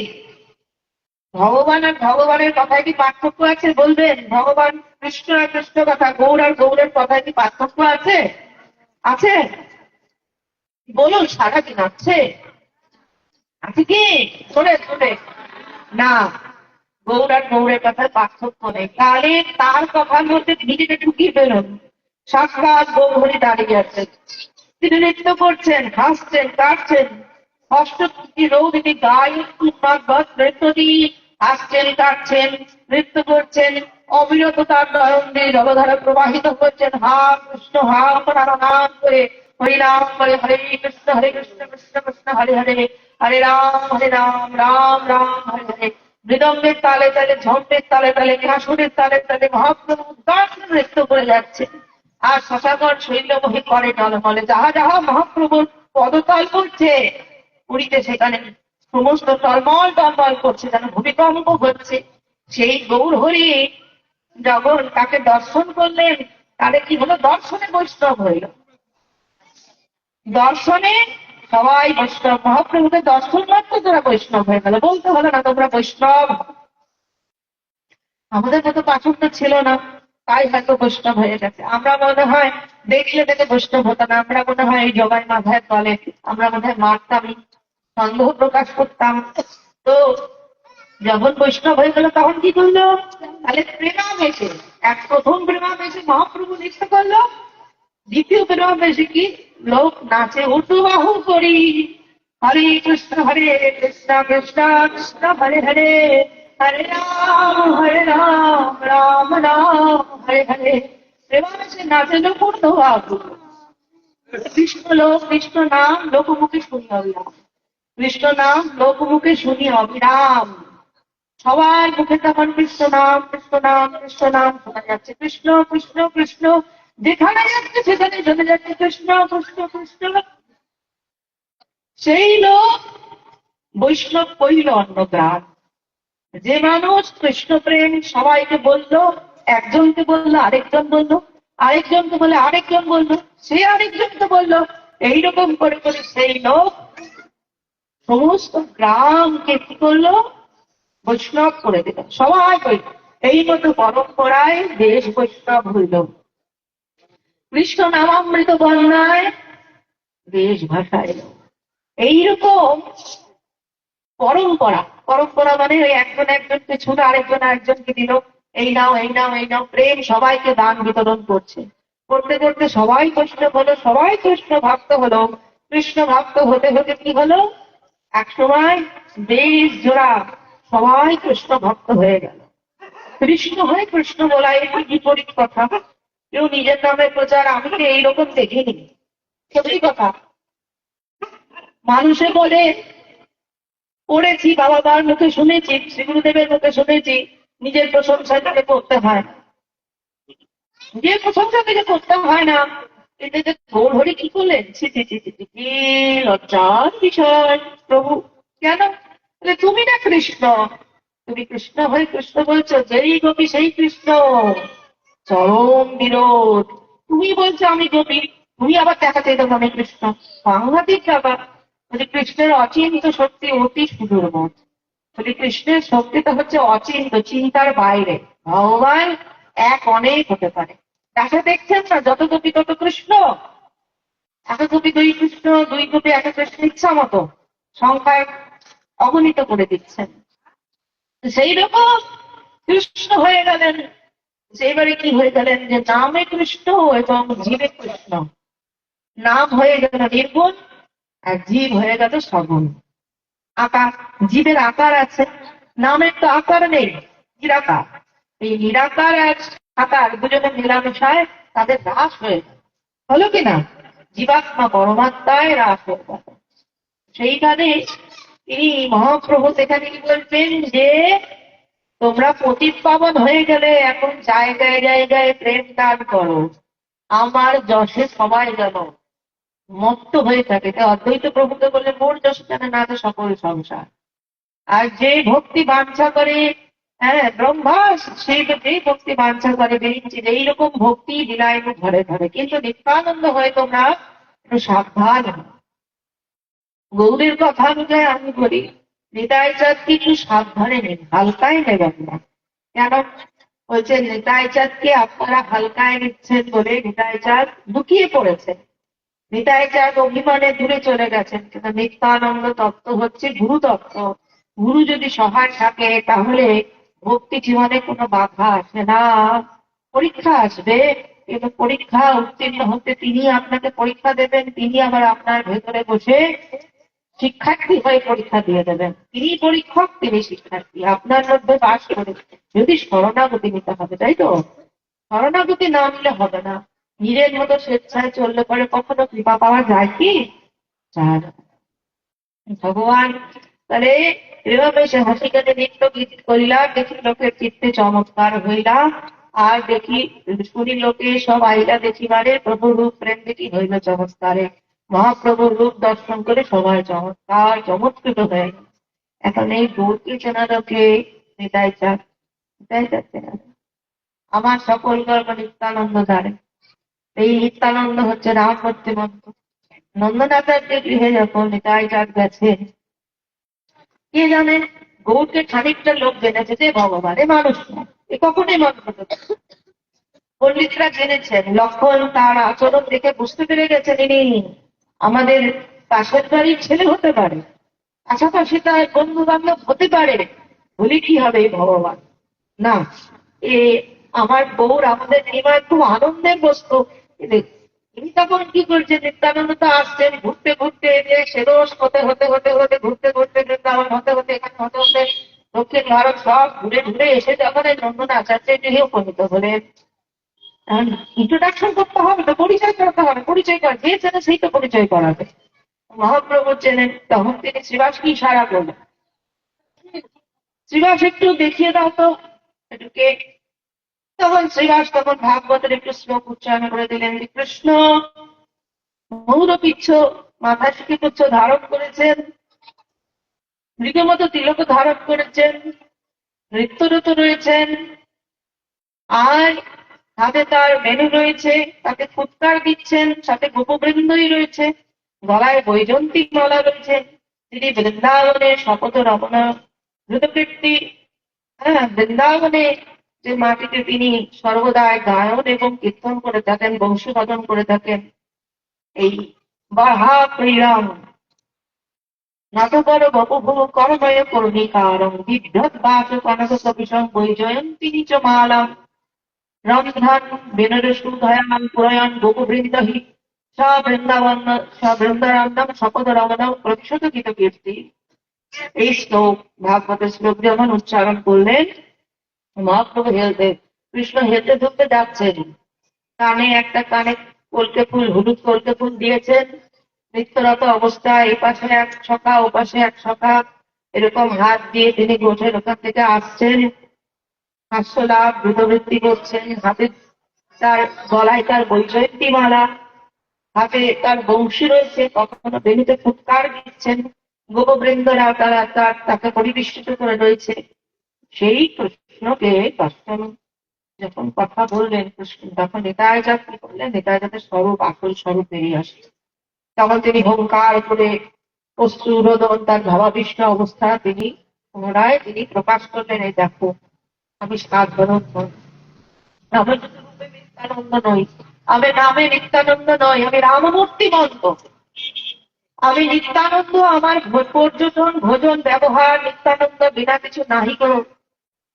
Speaker 1: ভগবান আর ভগবানের কথায় কি পার্থক্য আছে বলবেন? ভগবান কৃষ্ণ আর কৃষ্ণ কথা, গৌর আর গৌরের কথায় কি পার্থক্য আছে? আছে? বলুন, সারাদিন আছে? আছে কি? শোনে শোনে না, গৌর আর গৌরের কথায় পার্থক্য নেই। তাহলে তার কথার মধ্যে নিজেকে ঢুকিয়ে ফেলুন। সাক্ষাৎ গৌরহরি দাঁড়িয়ে আছেন, তিনি নৃত্য করছেন, হাসছেন, কাটছেন, অষ্টী রৌদিনী গায়ে নৃত্য দিয়ে হাসছেন, কাটছেন, নৃত্য করছেন, অবিরত তার নয়ন দিয়ে জলধারা প্রবাহিত করছেন। হা কৃষ্ণ হা নাম করে, হরিনাম করে, হরে কৃষ্ণ কৃষ্ণ কৃষ্ণ হরে হরে, হরে রাম রাম রাম হরে হরে। মৃদঙ্গের তালে তালে, ঝম্পের তালে তালে, কাসুরের তালে তালে মহাপ্রভু উদ্দাসন নৃত্য করে যাচ্ছে। আর শশাকর শৈলমোহে করে টলমলে, যাহা যাহা মহাপ্রভুর পদতল করছে পুরীতে, সেখানে সমস্ত টলমল টলমল করছে, যেন ভূমিকম্প হচ্ছে। সেই গৌর হরি যখন তাকে দর্শন করলেন, তাহলে কি হলো, দর্শনে বৈষ্ণব হইল। দর্শনে সবাই বৈষ্ণব, মহাপ্রভুকে দর্শন মাত্র তোরা বৈষ্ণব হয়ে গেল। বলতে হলো না তোমরা বৈষ্ণব। আমাদের মতো পাঠক ছিল না, তাই হয়তো বৈষ্ণব হয়ে গেছে। আমরা মনে হয় দেখলে দেখে বৈষ্ণব হতো না, আমরা মনে হয় এই জগাই মাথায় তলে আমরা মনে হয় মারতামই, সন্দেহ প্রকাশ করতাম। তো যখন বৈষ্ণব হয়ে গেল তখন কি করলো? তাহলে প্রেমাবেশে প্রথম প্রেমাবেশে মহাপ্রভু নিষ্ঠা করলো, দ্বিতীয় প্রেমাবেশে কি লোক নাচে উঠুবাহু করি হরে কৃষ্ণ কৃষ্ণ কৃষ্ণ হরে হরে, হরে রাম রাম রাম হরে হরে। প্রেমাবেশে নাচে লোক উঠুবাহু, কৃষ্ণ লোক কৃষ্ণ নাম লোকমুখে শুনি অবিরাম, কৃষ্ণ নাম লোকমুখে শুনি অবিরাম। সবার মুখে তখন কৃষ্ণ নাম কৃষ্ণ নাম কৃষ্ণ নাম শোনা যাচ্ছে, কৃষ্ণ কৃষ্ণ কৃষ্ণ, যেখানে যাচ্ছে সেখানে চলে যাচ্ছে কৃষ্ণ কৃষ্ণ কৃষ্ণ। সেই লোক বৈষ্ণব কইল অন্নপ্রাণ। যে মানুষ কৃষ্ণ প্রেম সবাইকে বললো, একজনকে বললো আরেকজন বললো, আরেকজনকে বলে আরেকজন বললো, সে আরেকজনকে বললো, এইরকম করে করে সেই লোক সমস্ত গ্রামকে কি করলো? বৈষ্ণব করে দিল, সবাই হইল। এই মতো পরম্পরায় দেশ বৈষ্ণব হইল। কৃষ্ণ নামামৃত বন্যায় দেশ ভাষা এলো। এইরকম পরম্পরা, পরম্পরা মানে ওই একজন একজনকে ছুটে আরেকজন আরেকজনকে দিল, এই নাও এই নাও এই নাও, প্রেম সবাইকে দান বিতরণ করছে। করতে করতে সবাই বৈষ্ণব হলো, সবাই কৃষ্ণ ভক্ত হলো। কৃষ্ণ ভক্ত হতে হতে কি হলো? এক সময় দেশ জোড়া সবাই কৃষ্ণ ভক্ত হয়ে গেল। কৃষ্ণ হয়ে কৃষ্ণ বলা একটু বিপরীত কথা। কেউ নিজের নামে প্রচার আমি তো এইরকম দেখিনি, সত্যি কথা। মানুষে বলে পড়েছি, বাবা মার মুখে শুনেছি, শ্রী গুরুদেবের মুখে শুনেছি, নিজের প্রশংসা থেকে করতে হয়, নিজের প্রশংসা থেকে করতে হয় না। এতে যে ভোর হরি কি করলেন, কি লজ্জার বিষয় প্রভু। কেন? তুমি না কৃষ্ণ, তুমি কৃষ্ণ হয়ে কৃষ্ণ বলছো, যেই গোপী সেই কৃষ্ণ, চরম বিরোধ। তুমি বলছো আমি গোপী, তুমি আবার দেখাতে দেবো আমি কৃষ্ণ, সাংঘাতিক ব্যাপার। বলি কৃষ্ণের অচিন্ত শক্তি অতি সুদূরবোধ। বলি কৃষ্ণের শক্তিটা হচ্ছে অচিন্ত, চিন্তার বাইরে। ভগবান এক অনেক হতে পারে। দেখা দেখছেন না, যত গোপী তত কৃষ্ণ, এক গোপী দুই কৃষ্ণ, দুই গোপী এক কৃষ্ণ, ইচ্ছা মতো সংখ্যায় অগণিত করে দিচ্ছেন। সেই রকম কৃষ্ণ হয়ে গেলেন। সেইবারে কি হয়ে গেলেন? যে নামে কৃষ্ণ এবং জীবে কৃষ্ণ। নাম হয়ে গেল নির্গুণ আর জীব হয়ে গেল সগুণ। আকার, জীবের আকার আছে, নামের তো আকার নেই, নিরাকার। এই নিরাকার আর আকার দুজনে মেলামেশায় তাদের হ্রাস হয়ে গেল, হলো কিনা? জীবাত্মা পরমাত্মায় হ্রাস হয়ে গেল। সেইখানে তিনি মহাপ্রভু সেখানে কি বলছেন? যে তোমরা পতিত পাবন হয়ে গেলে এখন জায়গায় জায়গায় প্রেম দান করো, আমার যশে সবাই যেন মত্ত হয়ে থাকে। অদ্বৈত প্রভুকে বললে মোর যশ যেন না তো সকল সংসার। আর যে ভক্তি বাঞ্ছা করে, হ্যাঁ ব্রহ্মাস, সেই যে ভক্তি বাঞ্ছা করে বেরিয়েছে, এইরকম ভক্তি দিলায় ঘরে ঘরে। কিন্তু নিত্যানন্দ হয়ে তোমরা একটু সাবধান। গৌরীর কথা অনুযায়ী আমি বলি, নিতাই চাঁদকে একটু সাবধানে নিন, হালকায় নেবেন না। কেন? বলছে নিতাই চাঁদকে আপনারা হালকায় নিচ্ছেন বলে নিতাই চাঁদ লুকিয়ে পড়েছে, নিতাই চাঁদ অভিমানে দূরে চলে গেছেন। কিন্তু নিত্যানন্দ তত্ত্ব হচ্ছে গুরু তত্ত্ব। গুরু যদি সহায় থাকে তাহলে ভক্তি জীবনে কোনো বাধা আসে না। পরীক্ষা আসবে, কিন্তু পরীক্ষা উত্তীর্ণ হতে তিনি আপনাকে পরীক্ষা দেবেন, তিনি আবার আপনার ভেতরে বসে শিক্ষার্থী হয়ে পরীক্ষা দিয়ে দেবেন। তিনি পরীক্ষক, তিনি শিক্ষার্থী, আপনার মধ্যে বাস করে। যদি শরণাগতি নিতে হবে, তাই তো? শরণাগতি না নিলে হবে না। নিজের মতো স্বেচ্ছায় চললে পরে কখনো কৃপা পাওয়া যায় কি? যায় না। ভগবান তাহলে এভাবে সে হাসি কাটে নৃত্য গীত করিলা, দেখি লোকের চিত্তে চমৎকার হইলা, আর দেখি শুনি লোকে সব আইলা দেখিবারে, প্রভু রূপ প্রেম দেখি হইল চমৎকারে। মহাপ্রভুর রূপ দর্শন করে সবাই চমৎকার চমৎকৃত হয়ে গেল। এখন এই গৌরকে চেনা লোকে নিতাই চাঁদ, নিতাই চাঁদ চেনা, আমার সকল গর্ব নিত্যানন্দ জানে। এই নিত্যানন্দ হচ্ছে রামমূর্তি মন্ত্র। নন্দনাচার্য গৃহে যখন নিতাই চাঁদ গেছে, কে জানে গৌরকে খানিকটা লোক জেনেছে যে ভগবান, এ মানুষ না, এ কখনোই মানুষ হতে পারে। পণ্ডিতরা জেনেছেন, লক্ষণ তার আচরণ দেখে বুঝতে পেরে গেছেন ইনি আমাদের পাশের বাড়ির ছেলে হতে পারে, পাশাপাশি তার বন্ধু বান্ধব হতে পারে। বলি কি হবে ভগবান, না এ আমার বউর আমাদের নিমায় খুব আনন্দের বস্তু। তিনি তখন কি করছেন, নিত্যানন্দ তো আসছেন ঘুরতে ঘুরতে, যে সেরোস হতে হতে হতে হতে ঘুরতে ঘুরতে বৃন্দাবন হতে হতে এখানে হতে হতে দক্ষিণ ভারত সব ঘুরে ঘুরে এসে যখন এই নন্দন আচার্যের গৃহে উপনীত হলেন। ইন্ট্রোডাকশন করতে হবে তো, পরিচয় করতে হবে, পরিচয় করা যে চেনে সেই তো পরিচয় করাবে। মহাপ্রভু চেনেন, তখন তিনি শ্রীবাসকে ইশারা করলেন, শ্রীবাস একটু দেখিয়ে দাও তো এটুকে। তখন শ্রীবাস তখন ভাগবতের একটু শ্লোক উচ্চারণ করে দিলেন যে কৃষ্ণ মৌরপিচ্ছ মাথা শিখিপুচ্ছ ধারণ করেছেন, মৃগমতো তিলক ধারণ করেছেন, নৃত্যরত রয়েছেন, আর হাতে তার মেনু রয়েছে, তাকে ফুৎকার দিচ্ছেন, সাথে গোপবৃন্দই রয়েছে, গলায় বৈজন্তী মালা রয়েছে। তিনি বৃন্দাবনে শপথ রমনা দ্রুতকীর্তি, হ্যাঁ বৃন্দাবনে যে মাটিতে তিনি সর্বদাই গায়ন এবং কীর্তন করে থাকেন, বংশীবাদন করে থাকেন, এই বাহা প্রিয়াম নাটকর বপুভু করময় করুণিকারম বিভ্রত বাচ কনক সবিষম বৈজয়ন্তী চ মালাম রমধান বেনরসু ধয়ান পুরয়ন গোপবৃন্দ হি সবৃন্দাবন সবৃন্দারণ্যম শপথ রমণম প্রতিশত গীত কীর্তি। এই শ্লোক ভাগবতের শ্লোক যখন উচ্চারণ করলেন, মহাপ্রভু কৃষ্ণ হেলতে ধরতে যাচ্ছেন, কানে একটা কানে কলকে ফুল, হলুদ কলকে ফুল দিয়েছেন, নিত্যরত অবস্থায় এই পাশে এক ছকা ও পাশে এক ছকা এরকম হাত দিয়ে তিনি গোঠের ওখান থেকে আসছেন, হাস্যলাভ দ্রুতবৃত্তি করছেন, হাতে তার গলায় তার বৈজয়ন্তী মালা, হাতে তার বংশী রয়েছে, কখনো বেণীতে ফুৎকার দিচ্ছেন, গোপবৃন্দরা তারা তাকে পরিবেষ্টিত করে রয়েছে। সেই কৃষ্ণকে দর্শন যখন কথা বললেন কৃষ্ণ, তখন নিতাই জাত কি করলেন, নিতাই জাতের স্বরূপ আসল স্বরূপ বেরিয়ে আসছে। তখন তিনি হুঙ্কার করে অশ্রুরোদন তার ভাবাবিষ্ট অবস্থা তিনি পুনরায় তিনি প্রকাশ করলেন, এই দেখো আমি সাধারণ নই, আমি রূপে নিত্যানন্দ নই, আমি নামে নিত্যানন্দ নই, আমি রামমূর্তি মন্ত, আমি নিত্যানন্দ। আমার পর্যটন ভোজন ব্যবহার নিত্যানন্দ, বিনা কিছু নাহি করো।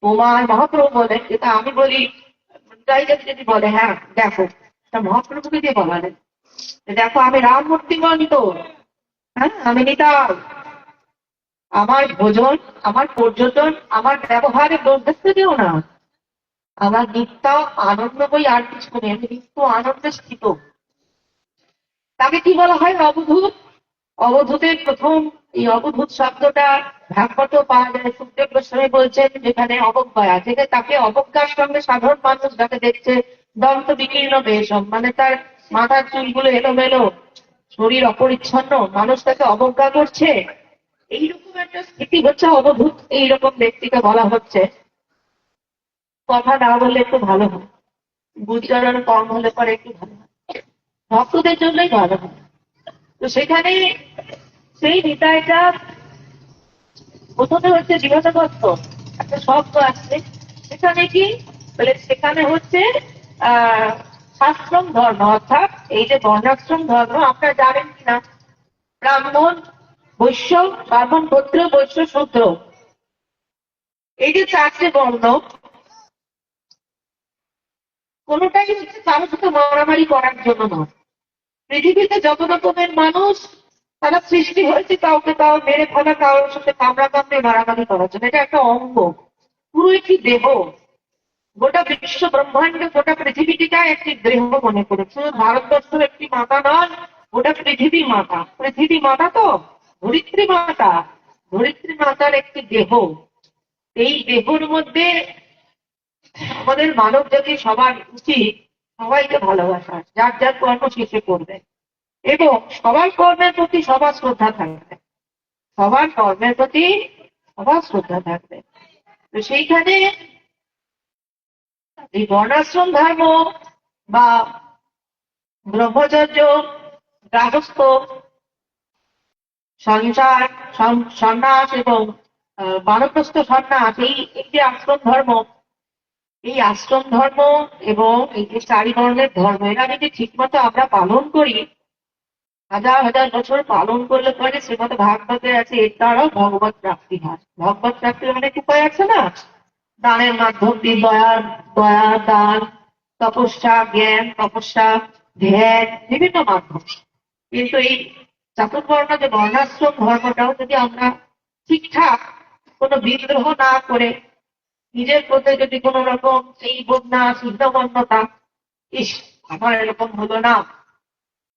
Speaker 1: তোমার মহাপ্রভু বলেন, যেটা আমি বলি, তাই যদি বলে হ্যাঁ দেখো, মহাপ্রভুকে দিয়ে বলালেন দেখো আমি রামমূর্তি মন্ত, হ্যাঁ আমি নিতাই, আমার ভোজন আমার পর্যটন আমার ব্যবহারে দোষ দেখতে দিও না, আমার নিত্য আনন্দ বই আর কিছু নেই, আমি নিত্য আনন্দে স্থিত। তাকে কি বলা হয়, অবধূত। অবধূতের প্রথম এই অবধূত শব্দটা ভাগবত পাওয়া যায়, সুখদেব গোস্বামী বলছেন যেখানে অবজ্ঞা, যেখানে তাকে অবজ্ঞার সঙ্গে সাধারণ মানুষ যাকে দেখছে দন্ত বিকীর্ণ বেশম, মানে তার মাথার চুলগুলো এলোমেলো, শরীর অপরিচ্ছন্ন, মানুষ তাকে অবজ্ঞা করছে, এইরকম একটা স্থিতি হচ্ছে অবধূত। এইরকম ব্যক্তিকে বলা হচ্ছে। কথা না বললে একটু ভালো হয়, উচ্চারণ কম হলে পরে একটু ভালো হয়, ভক্তদের জন্যই ভালো হয়। তো সেখানে সেই নিতাইটা প্রথমে হচ্ছে বিগতগত একটা শব্দ আসছে, সেখানে কি বলে, সেখানে হচ্ছে আশ্রম ধর্ম, অর্থাৎ এই যে বর্ণাশ্রম ধর্ম আপনারা জানেন কিনা, ব্রাহ্মণ বৈশ্য, ব্রাহ্মণ ক্ষত্র বৈশ্য শূদ্র, এই যে চারটে বর্ণ, কোনোটাই হচ্ছে কারোর সাথে মারামারি করার জন্য নয়। পৃথিবীতে যত রকমের মানুষ তারা সৃষ্টি হয়েছে কাউকে কাউ মেরে ফেলা, কারোর সাথে কামড়া কামড়ে মারামারি করার জন্য, এটা একটা অঙ্গ, পুরো একটি দেহ। গোটা বিশ্ব ব্রহ্মাণ্ড গোটা পৃথিবীটিকে একটি দেহ মনে করে, শুধু ভারতবর্ষের একটি মাতা নয়, গোটা পৃথিবী মাতা। পৃথিবী মাতা তো ধরিত্রী মাতা, ধরিত্রী মাতার একটি দেহ। এই দেহর মধ্যে আমাদের মানব জাতি সবার উচিত সবাইকে ভালোবাসা, যার যার কর্ম শেষে করবে, এবং সবার কর্মের প্রতি সবার শ্রদ্ধা থাকবে, সবার কর্মের প্রতি সবার শ্রদ্ধা থাকবে। তো সেইখানে এই বর্ণাশ্রম ধর্ম বা ব্রহ্মচর্য, গার্হস্থ, সংসার, সন্ন্যাস এবং বানপ্রস্থ সন্ন্যাস, এই যে আশ্রম ধর্ম, এই আশ্রম ধর্ম এবং এই যে চারি বর্ণের ধর্ম, এরা যদি ঠিক মতো আমরা পালন করি, হাজার হাজার বছর পালন করলে পরে শ্রীমদ ভাগবতে আছে এর দ্বারাও ভগবত প্রাপ্তি হয়। ভগবত প্রাপ্তির অনেক উপায় আছে না, দানের মাধ্যম দিয়ে দয়া দান, তপস্যা জ্ঞান, তপস্যা ধ্যান, বিভিন্ন মাধ্যম। কিন্তু এই চাতুর্বর্ণ যে বর্ণাশ্রম ধর্মটাও যদি আমরা ঠিকঠাক কোনো বিদ্রোহ না করে, নিজের প্রতি যদি কোনো রকম এই বোধ না, শুদ্ধবর্ণতা, ইস আমার এরকম হলো না,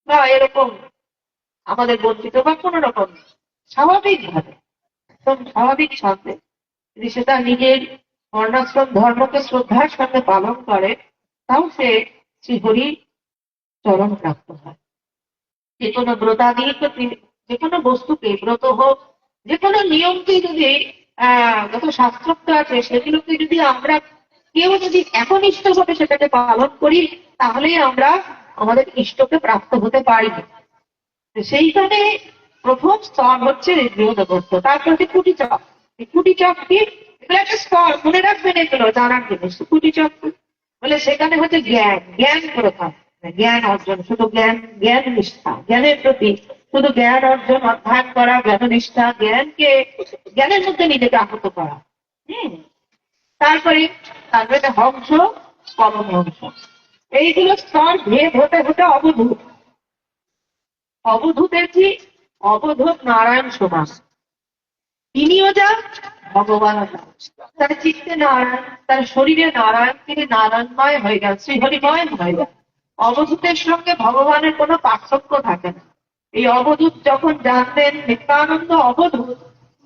Speaker 1: বা এরকম আমাদের বঞ্চিত, বা কোনো রকম স্বাভাবিক ভাবে, একদম স্বাভাবিক সাথে যদি সেটা নিজের বর্ণাশ্রম ধর্মকে শ্রদ্ধার সঙ্গে পালন করে, তাও সে শ্রীহরি চরণ প্রাপ্ত হয়। যে কোনো ব্রতাদিকে, যে কোনো বস্তুকে, ব্রত হোক, যে কোনো নিয়মকে যদি যত শাস্ত্রোক্ত আছে সেগুলোকে যদি আমরা কেউ যদি একনিষ্ঠ ভাবে সেটাকে পালন করি, তাহলেই আমরা আমাদের ইষ্টকে প্রাপ্ত হতে পারি। সেইখানে প্রথম স্তর হচ্ছে গৃহদেবত্ব, তারপর হচ্ছে কুটিচক। এই কুটিচক কি, এগুলো একটা স্তর, মনে রাখবেন এগুলো জানার জিনিস। কুটিচক বলে সেখানে হচ্ছে জ্ঞান, জ্ঞান প্রথম, জ্ঞান অর্জন, শুধু জ্ঞান, জ্ঞান নিষ্ঠা, জ্ঞানের প্রতি শুধু জ্ঞান অর্জন, অধ্যয়ন করা, জ্ঞান নিষ্ঠা, জ্ঞানের মধ্যে নিজেকে আহত করা। হম তারপরে হংস, পরমহংস, এইগুলো স্তর ভেদ হতে হতে অবধূত। অবধূতের কি, অবধূত নারায়ণ সমাস, তিনিও যান, ভগবানও যান। তার চিত্তে নারায়ণ, তার শরীরে নারায়ণ, তিনি নারায়ণময় হয়ে যান, শ্রীহরিময় হয়ে যান। অবধূতের সঙ্গে ভগবানের কোনো পার্থক্য থাকে না। এই অবধূত যখন জানতেন নিত্যানন্দ অবধূত,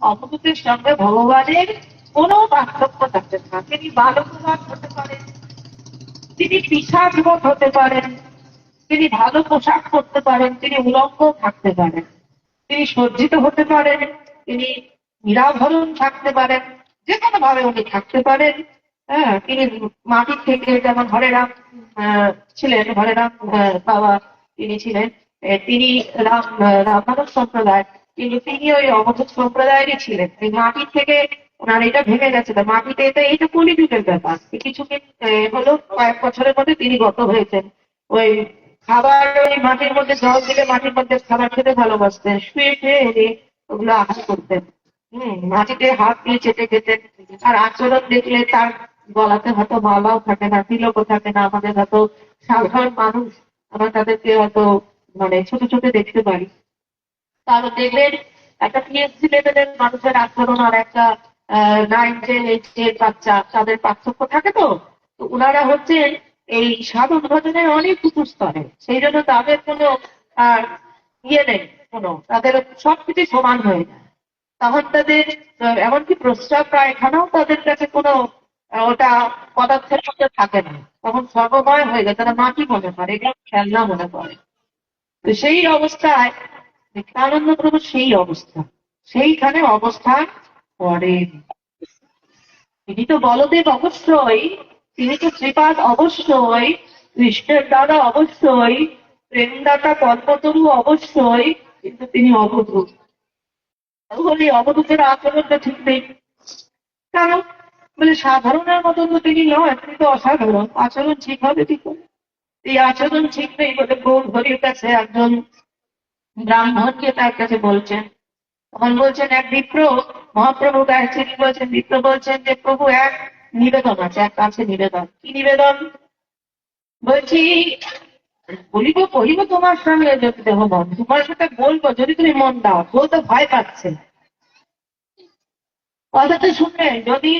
Speaker 1: অবধূতের সঙ্গে ভগবানের কোনো পার্থক্য থাকে না। তিনি বালকবান হতে পারেন, তিনি পিশাচবৎ হতে পারেন, তিনি ভালো পোশাক পরতে পারেন, তিনি উলঙ্গ থাকতে পারেন, তিনি সজ্জিত হতে পারেন, তিনি নিরাভরণ থাকতে পারেন, যে কোনো ভাবে উনি থাকতে পারেন। হ্যাঁ, তিনি মাটির থেকে, যেমন হরে রাম ছিলেন, হরে রাম বাবা তিনি ছিলেন, তিনি রামানব সম্প্রদায়, কিন্তু তিনি ওই অবধূত সম্প্রদায়েরই ছিলেন। এই মাটির থেকে ওনার এটা ভেঙে গেছে, মাটিতে এটা কলিযুগের ব্যাপার। কিছুদিন হলো, কয়েক বছরের মধ্যে তিনি গত হয়েছেন। ওই খাবার, ওই মাটির মধ্যে জল দিলে মাটির মধ্যে খাবার খেতে ভালোবাসতেন, শুয়ে শুয়ে ওগুলো আহার করতেন। মাটিতে হাত দিয়ে চেটে খেতেন। আর আচরণ দেখলে তার গলাতে হয়তো মালাও থাকে না, তিলকও থাকে না। আমাদের হয়তো সাধারণ মানুষ, আমরা তাদেরকে হয়তো মানে ছোট ছোট দেখতে পারি। তার দেখবেন একটা পিএইচডি লেভেলের মানুষের আচরণ আর একটা 9, 10, 8 বাচ্চা, তাদের পার্থক্য থাকে। তো ওনারা হচ্ছেন এই সাধন ভজনের অনেক উঁচু স্তরে, সেই জন্য তাদের কোনো আর ইয়ে নেই, কোনো তাদের সবকিছু সমান হয়ে যায়। তখন তাদের এমনকি প্রস্রাব পায়খানাও তাদের কাছে কোনো ওটা পদার্থের মধ্যে থাকে না, তখন সর্বময় হয়ে যায়। তারা মাটি মনে করে, এগুলো খেলনা মনে করে। তো সেই অবস্থায় নিত্যানন্দ প্রভু সেই অবস্থা, সেইখানে অবস্থান করেন। তিনি তো বলদেব অবশ্যই, তিনি তো শ্রীপাদ অবশ্যই, কৃষ্ণের দ্বারা অবশ্যই, প্রেমদাতা কল্পতরু অবশ্যই, কিন্তু তিনি অবধূত। তাহলে অবধূতের আচরণটা ঠিক নেই কেন? বলে সাধারণের মতন তো তিনি নয়, তিনি তো অসাধারণ। আচরণ ঠিক হবে কি করে? এই আচরণ ঠিক নেই বলে গৌর হরির কাছে একজন ব্রাহ্মণকে তার কাছে বলছেন। তখন বলছেন, এক বিপ্র মহাপ্রভু কাছে বলছেন, বিপ্র বলছেন যে প্রভু এক নিবেদন আছে, এক কাছে নিবেদন। কি নিবেদন? বলছি, কহিব তোমার সঙ্গে যদি দেহ মন, তোমার সাথে বলবো যদি তুমি মন দাও। বলতে ভয় পাচ্ছে, কথাটা শুনবেন, যদি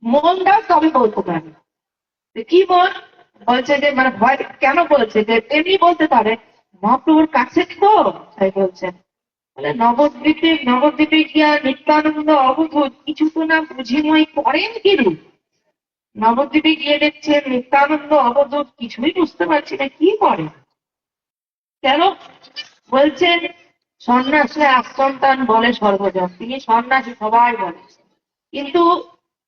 Speaker 1: মন দাও তবে বলতে পারে। কি বল? বলছে যে মানে ভয় কেন বলছে, যে এমনি বলতে পারে, মহাপ্রভুর কাছে তো তাই বলছেন। বলে নবদ্বীপে গিয়া নিত্যানন্দ অবধূত কিছু তো না বুঝিময় করেন কিরূপ। নবদ্বীপে গিয়ে দেখছেন নিত্যানন্দ অবধূত, কিছুই বুঝতে পারছি না কি করে। কেন? বলছেন সন্ন্যাসে আশ্রমতান বলে সর্বজন, তিনি সন্ন্যাসী সবাই বলে, কিন্তু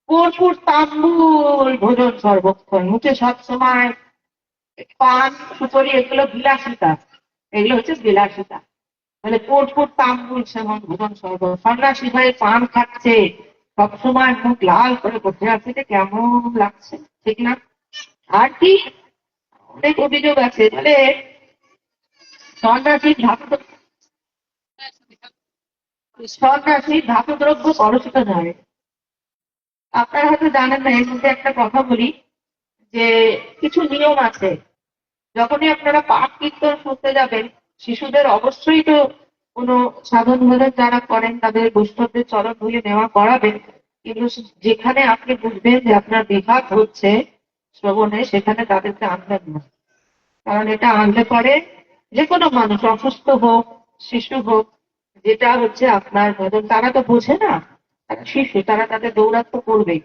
Speaker 1: কর্পূর তাম্বুল ভোজন সর্বক্ষণ, মুখে সবসময় পান সুপারি, এগুলো বিলাসিতা, এগুলো হচ্ছে বিলাসিতা। মানে কর্পূর তাম্বুল সেবন ভোজন সর্ব, সন্ন্যাসী হয়ে পান খাচ্ছে, সবসময় মুখ লাল করে বসে আছে, কেমন লাগছে, ঠিক না? আর কি অনেক অভিযোগ আছে। বলে সন্ন্যাসী সন্ন্যাসী ধাতু দ্রব্য কলুষিত নয়। আপনারা হয়তো জানেন না, এর মধ্যে একটা কথা বলি যে কিছু নিয়ম আছে। যখনই আপনারা পাঠ কীর্তন শুনতে যাবেন, শিশুদের অবশ্যই তো কোনো সাধন ভজন যারা করেন তাদের বৈষ্ণবদের চরণ ধুয়ে নেওয়া করাবেন। কিন্তু যেখানে আপনি বুঝবেন যে আপনার বিঘাত হচ্ছে শ্রবণে, সেখানে তাদেরকে আনবেন না। কারণ এটা আনলে পরে যে কোনো মানুষ, অসুস্থ হোক, শিশু হোক, যেটা হচ্ছে আপনার ভজন, তারা তো বোঝে না, তারা শিশু, তারা তাদের দৌরাত্ম্য করবে।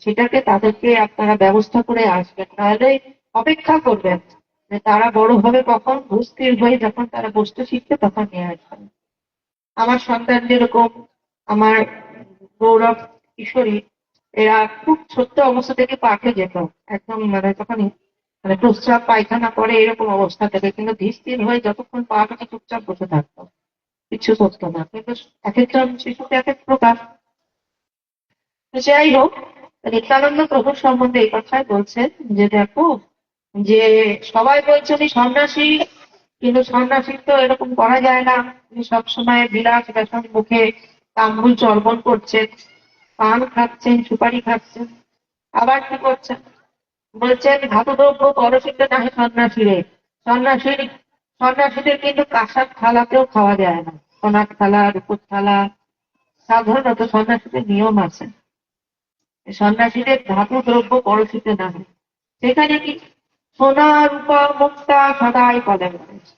Speaker 1: সেটাকে তাদেরকে আপনারা ব্যবস্থা করে আসবেন, তাহলে অপেক্ষা করবেন যে তারা বড় হবে কখন, স্থির হয়ে যখন তারা বসতে শিখবে তখন নিয়ে আসবেন। আমার সন্তান যেরকম, আমার গৌরব কিশোরী, এরা খুব ছোট্ট অবস্থা থেকে পাঠে যেত। একদম মানে তখনই মানে প্রস্রাব পায়খানা করে এরকম অবস্থা থেকে, কিন্তু ধীর স্থির হয়ে যতক্ষণ পাঠে চুপচাপ বসে থাকতো, কিছু করতো না। কিন্তু এক একজন শিশুকে এক এক প্রকার। যাই হোক, নিত্যানন্দ প্রভুর সম্বন্ধে এই কথাই বলছেন যে দেখো, যে সবাই বলছে উনি সন্ন্যাসী, কিন্তু সন্ন্যাসী তো এরকম করা যায় না। উনি সবসময় বিলাস ব্যসন মুখে তাম্বুল চর্বণ করছেন, পান খাচ্ছেন, সুপারি খাচ্ছেন। আবার কি করছেন, বলছেন ধাতুদ্রব্য পরশিতে নাহে সন্ন্যাসীরে। সন্ন্যাসীর সন্ন্যাসীদের কিন্তু কাঁসার থালাতেও খাওয়া যায় না, সোনার থালা, রূপোর থালা। সাধারণত সন্ন্যাসীদের নিয়ম আছে, সন্ন্যাসীদের ধাতু দ্রব্য পরশিতে নাহে। সেখানে কি সোনা রূপা মুক্তা সদাই পদে রয়েছে।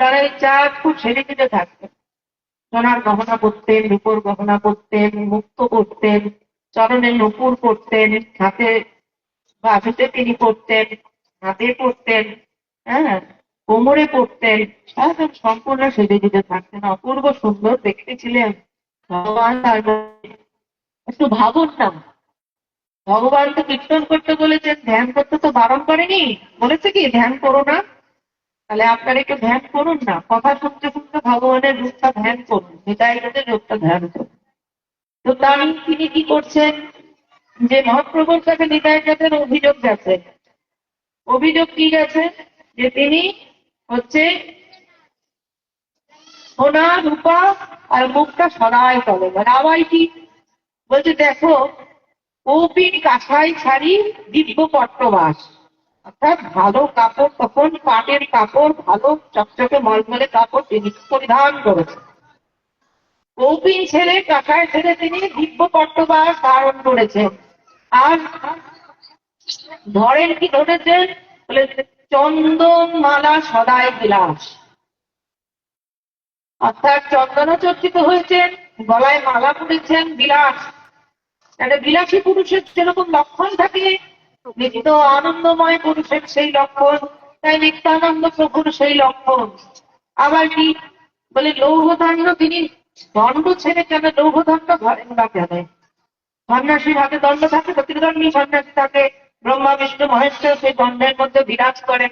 Speaker 1: তারা এই চার খুব সেরে দিতে থাকতেন। সোনার গহনা পরতেন, রূপোর গহনা পরতেন, মুক্ত করতেন, চরণে নূপুর পরতেন, হাতে বাজুতে তিনি পরতেন, হাতে পরতেন, হ্যাঁ, কোমরে পরতেন, একদম সম্পূর্ণ সেজে দিতে থাকতেন। অপূর্ব সুন্দর দেখতে ছিলেন ভগবান। তার একটু ভাবুন না, ভগবান তো কীর্তন করতে বলেছেন, ধ্যান করতে তো বারণ করেনি। বলেছে কি ধ্যান করো না? তাহলে আপনারা একটু ধ্যান করুন না, কথা শুনতে শুনতে ভগবানের রূপটা ধ্যান করুন, নিতাইদের রূপটা ধ্যান করুন। তো তিনি কি করছেন, যে মহাপ্রভুর কাছে নিতাইদের অভিযোগ গেছে। অভিযোগ কি গেছে, যে তিনি হচ্ছে সোনা রূপা আর মুখটা সদাই চলে। মানে আবার কি বলছে, দেখো কৌপিন কাঁসাই শাড়ি দিব্য পট্টবাস, অর্থাৎ ভালো কাপড়, তখন পাটের কাপড়, ভালো চকচকে মলমলে কাপড় তিনি পরিধান করেছেন। কৌপিন ছেড়ে, কাঁসাই ছেড়ে তিনি দিব্য পট্টবাস ধারণ করেছেন। আর ধরেন কি ধরেছেন, বলে চন্দন মালা সদাই বিলাস, অর্থাৎ চন্দনচর্চিত হয়েছেন, গলায় মালা পরেছেন, বিলাস। একটা বিলাসী পুরুষের যেরকম লক্ষণ থাকে, নিত্য আনন্দময় পুরুষের সেই লক্ষণ, তাই নিত্যানন্দ প্রভুর সেই লক্ষণ। আবার কি বলে, লৌহদণ্ড তিনি দণ্ড ছেড়ে কেন লৌহদণ্ড ধরেন বা কেন? সন্ন্যাসীর হাতে দণ্ড থাকে, প্রতিদণ্ডী সন্ন্যাসী থাকে, ব্রহ্মা বিষ্ণু মহেশ্বর সেই দণ্ডের মধ্যে বিরাজ করেন।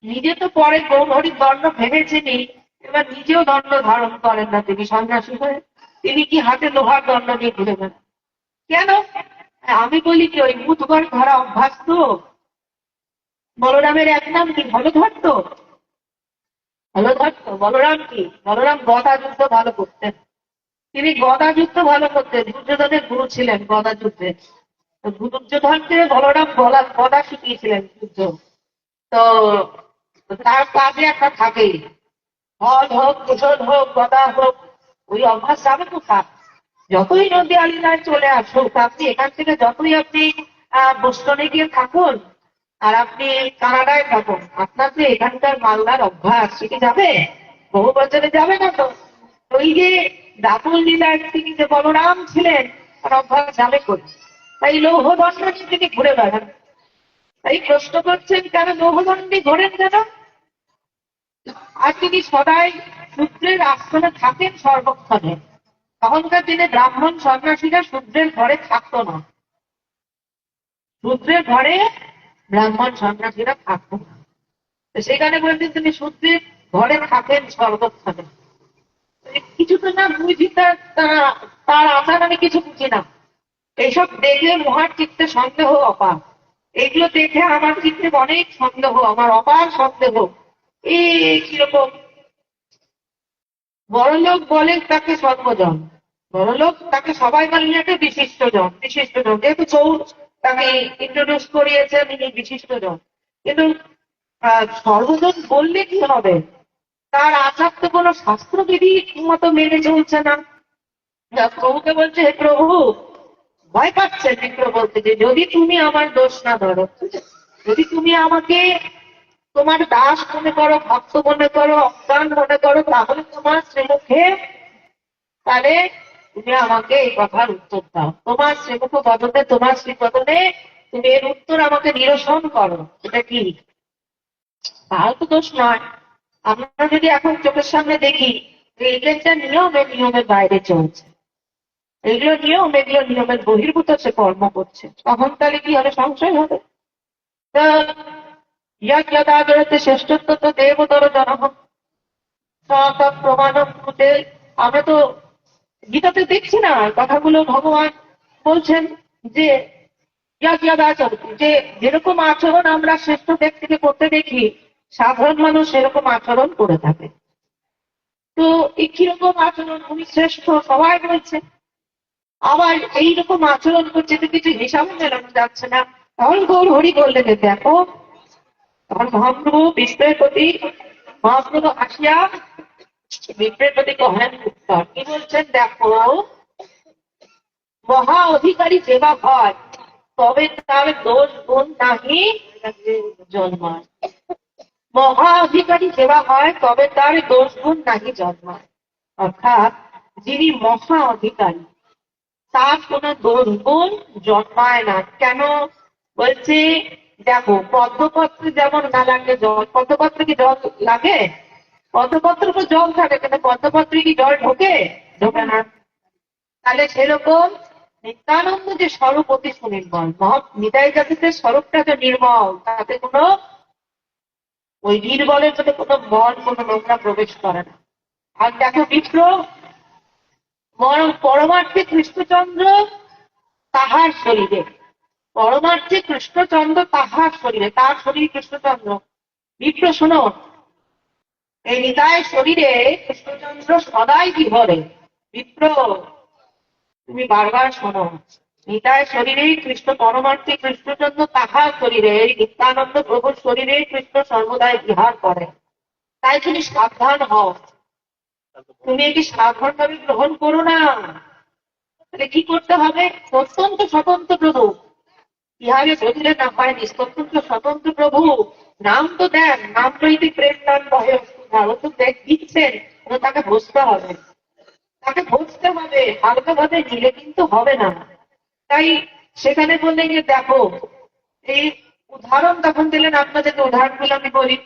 Speaker 1: নিজে তো পরে গৌরহরির দণ্ড ভেবেছেনই, এবার নিজেও দণ্ড ধারণ করেন না তিনি সন্ন্যাসী হয়ে। তিনি কি হাতে লোহার দণ্ড নিয়ে ঘুরে বেড়ান কেন? আমি বলি কি, ওই মুঠগর ধরা অভ্যাস তো। বলরামের এক নাম কি? হলধর। তো হলধর তো বলরাম কি? বলরাম গদা যুদ্ধ ভালো করতেন, তিনি গদা যুদ্ধ ভালো করতেন, দুর্যোধনের গুরু ছিলেন গদা যুদ্ধে। দুর্যোধনকে বলরাম গদা শিখিয়েছিলেন যুদ্ধ। তো তার কাজে একটা থাকেই, হল হোক, কুশল হোক, গদা হোক, ওই অভ্যাস যাবে কোথায়? যতই নদী আলিনায় চলে আসুক, আপনি এখান থেকে যতই আপনি বোস্টনে গিয়ে থাকুন, আর আপনি কানাডায় থাকুন, আপনার যে এখানকার মালদার অভ্যাস সেটি যাবে? বহু বছরে যাবে না তো। ওই যে দাপুল লীলায় তিনি যে বলরাম ছিলেন, তার অভ্যাস যাবে করে। তাই লৌহদণ্ড নিয়ে তিনি ঘুরে বেড়ান। তাই প্রশ্ন করছেন, কেন লৌহদণ্ডে ঘোরেন কেন? আর তিনি সদাই শূদ্রের আশ্রমে থাকেন সর্বক্ষণে। তখনকার দিনে ব্রাহ্মণ সন্ন্যাসীরা শূদ্রের ঘরে থাকতো না, শূদ্রের ঘরে ব্রাহ্মণ সন্ন্যাসীরা থাকতো না। সেখানে বলছেন তিনি শূদ্রের ঘরে থাকেন সর্বক্ষণে। কিছু তো না বুঝি, তার আচার আমি কিছু বুঝি না। এইসব দেখে মহার চিত্তে সন্দেহ অপার। এগুলো দেখে আমার চিত্তে অনেক সন্দেহ, আমার অপার সন্দেহ। কিরকম বড়লোক বলে তাকে সর্বজন, বড়লোক তাকে সবাই বললে একটা বিশিষ্টজন, বিশিষ্টজন যেহেতু গৌর তাকে ইন্ট্রোডিউস করিয়েছেন ইনি বিশিষ্টজন। কিন্তু সর্বজন বললে কি হবে, তার আচার তো কোনো শাস্ত্রবিধি মতো মেনে চলছে না। প্রভুকে বলছে, হে প্রভু, ভয় পাচ্ছে বিপ্র বলতে যে যদি তুমি আমার দোষ না ধরো, যদি তুমি আমাকে তোমার দাস মনে করো, ভক্ত মনে করো, অজ্ঞান মনে করো, তাহলে তোমার শ্রীমুখে, তাহলে তুমি আমাকে এই কথার উত্তর দাও, তোমার শ্রীমুখ বদনে, তোমার শ্রীবদনে তুমি এর উত্তর আমাকে নিরসন করো, এটা কি? তার তো দোষ নয়। আমরা যদি এখন চোখের সামনে দেখি যে এটা একটা নিয়ম, এই নিয়মের বাইরে চলছে, এগুলো নিয়ম, এগুলো নিয়মের বহির্ভূত সে কর্ম করছে, তখন তাহলে কি হবে? সংশয় হবে। ইয়াদাগরতে শ্রেষ্ঠত্ব তো দেবতর জনহ প্রমাণম খুঁজে। আমরা তো গীতাতে দেখছি না কথাগুলো, ভগবান বলছেন যে যে যেরকম আচরণ আমরা শ্রেষ্ঠ ব্যক্তিকে করতে দেখি, সাধারণ মানুষ সেরকম আচরণ করে থাকে। তো এই কিরকম আচরণ, উনি শ্রেষ্ঠ সবাই বলছে, আবার এইরকম আচরণ করছে তো কিছু হিসাব মেলানো যাচ্ছে না। তখন গৌর হরি বললেন, দেখো, তখন মহাপ্রভু বিষ্ণুর প্রতি, মহাপ্রভু আসিয়া বিষ্ণুর প্রতি কহেন উত্তর, কি বলছেন? দেখো, মহা অধিকারী যেবা হয় তবে তার দোষ গুণ নাহি জন্মায়। মহা অধিকারী যেবা হয় তবে তার দোষ গুণ নাহি জন্মায়। অর্থাৎ যিনি মহা অধিকারী তার কোন দোষ গুণ জন্মায় না। কেন বলছে? দেখো, পদ্মপত্রে যেমন না লাগে জল, পদ্মপত্রে কি জল লাগে? পদ্মপত্র তো জল থাকে, কিন্তু পদ্মপত্রে কি জল ঢোকে? ঢোকে না। তাহলে সেরকম নিত্যানন্দ যে স্বরূপ অতি সুনির্মল, নিতাই জাতিতে স্বরূপটা যে নির্মল, তাতে কোনো ওই নির্মলের মধ্যে কোনো মন, কোনো নোংরা প্রবেশ করে না। আর দেখো বিপ্র, পরমার্থে কৃষ্ণচন্দ্র তাহার শরীরে, পরমার্থে কৃষ্ণচন্দ্র তাহার শরীরে, তার শরীর কৃষ্ণচন্দ্র। বিপ্র শোনো, এই নিতাই শরীরে কৃষ্ণচন্দ্র সদাই বিহরে। বিপ্র, তুমি বারবার শোনো, নিতাই শরীরে কৃষ্ণ, পরমার্থে কৃষ্ণচন্দ্র তাহার শরীরে, এই নিত্যানন্দ প্রভুর শরীরে কৃষ্ণ সর্বদাই বিহার করে। তাই তুমি সাবধান হও, তুমি এটি সাধারণভাবে গ্রহণ করো না। তাহলে কি করতে হবে? অত্যন্ত স্বতন্ত্র প্রভু, ইহারে বুঝলে না হয় নিস্তন্ত স্বতন্ত্র প্রভু, নাম তো দেন, নাম রইতে প্রেম দান বহে, ও তো দিচ্ছেন, তাকে বুঝতে হবে, তাকে বুঝতে হবে, হালকা ভাবে নিলে কিন্তু হবে না। তাই সেখানে বললেন যে দেখো, এই উদাহরণ তখন দিলেন, আপনাদেরকে উদাহরণগুলো আমি বলি।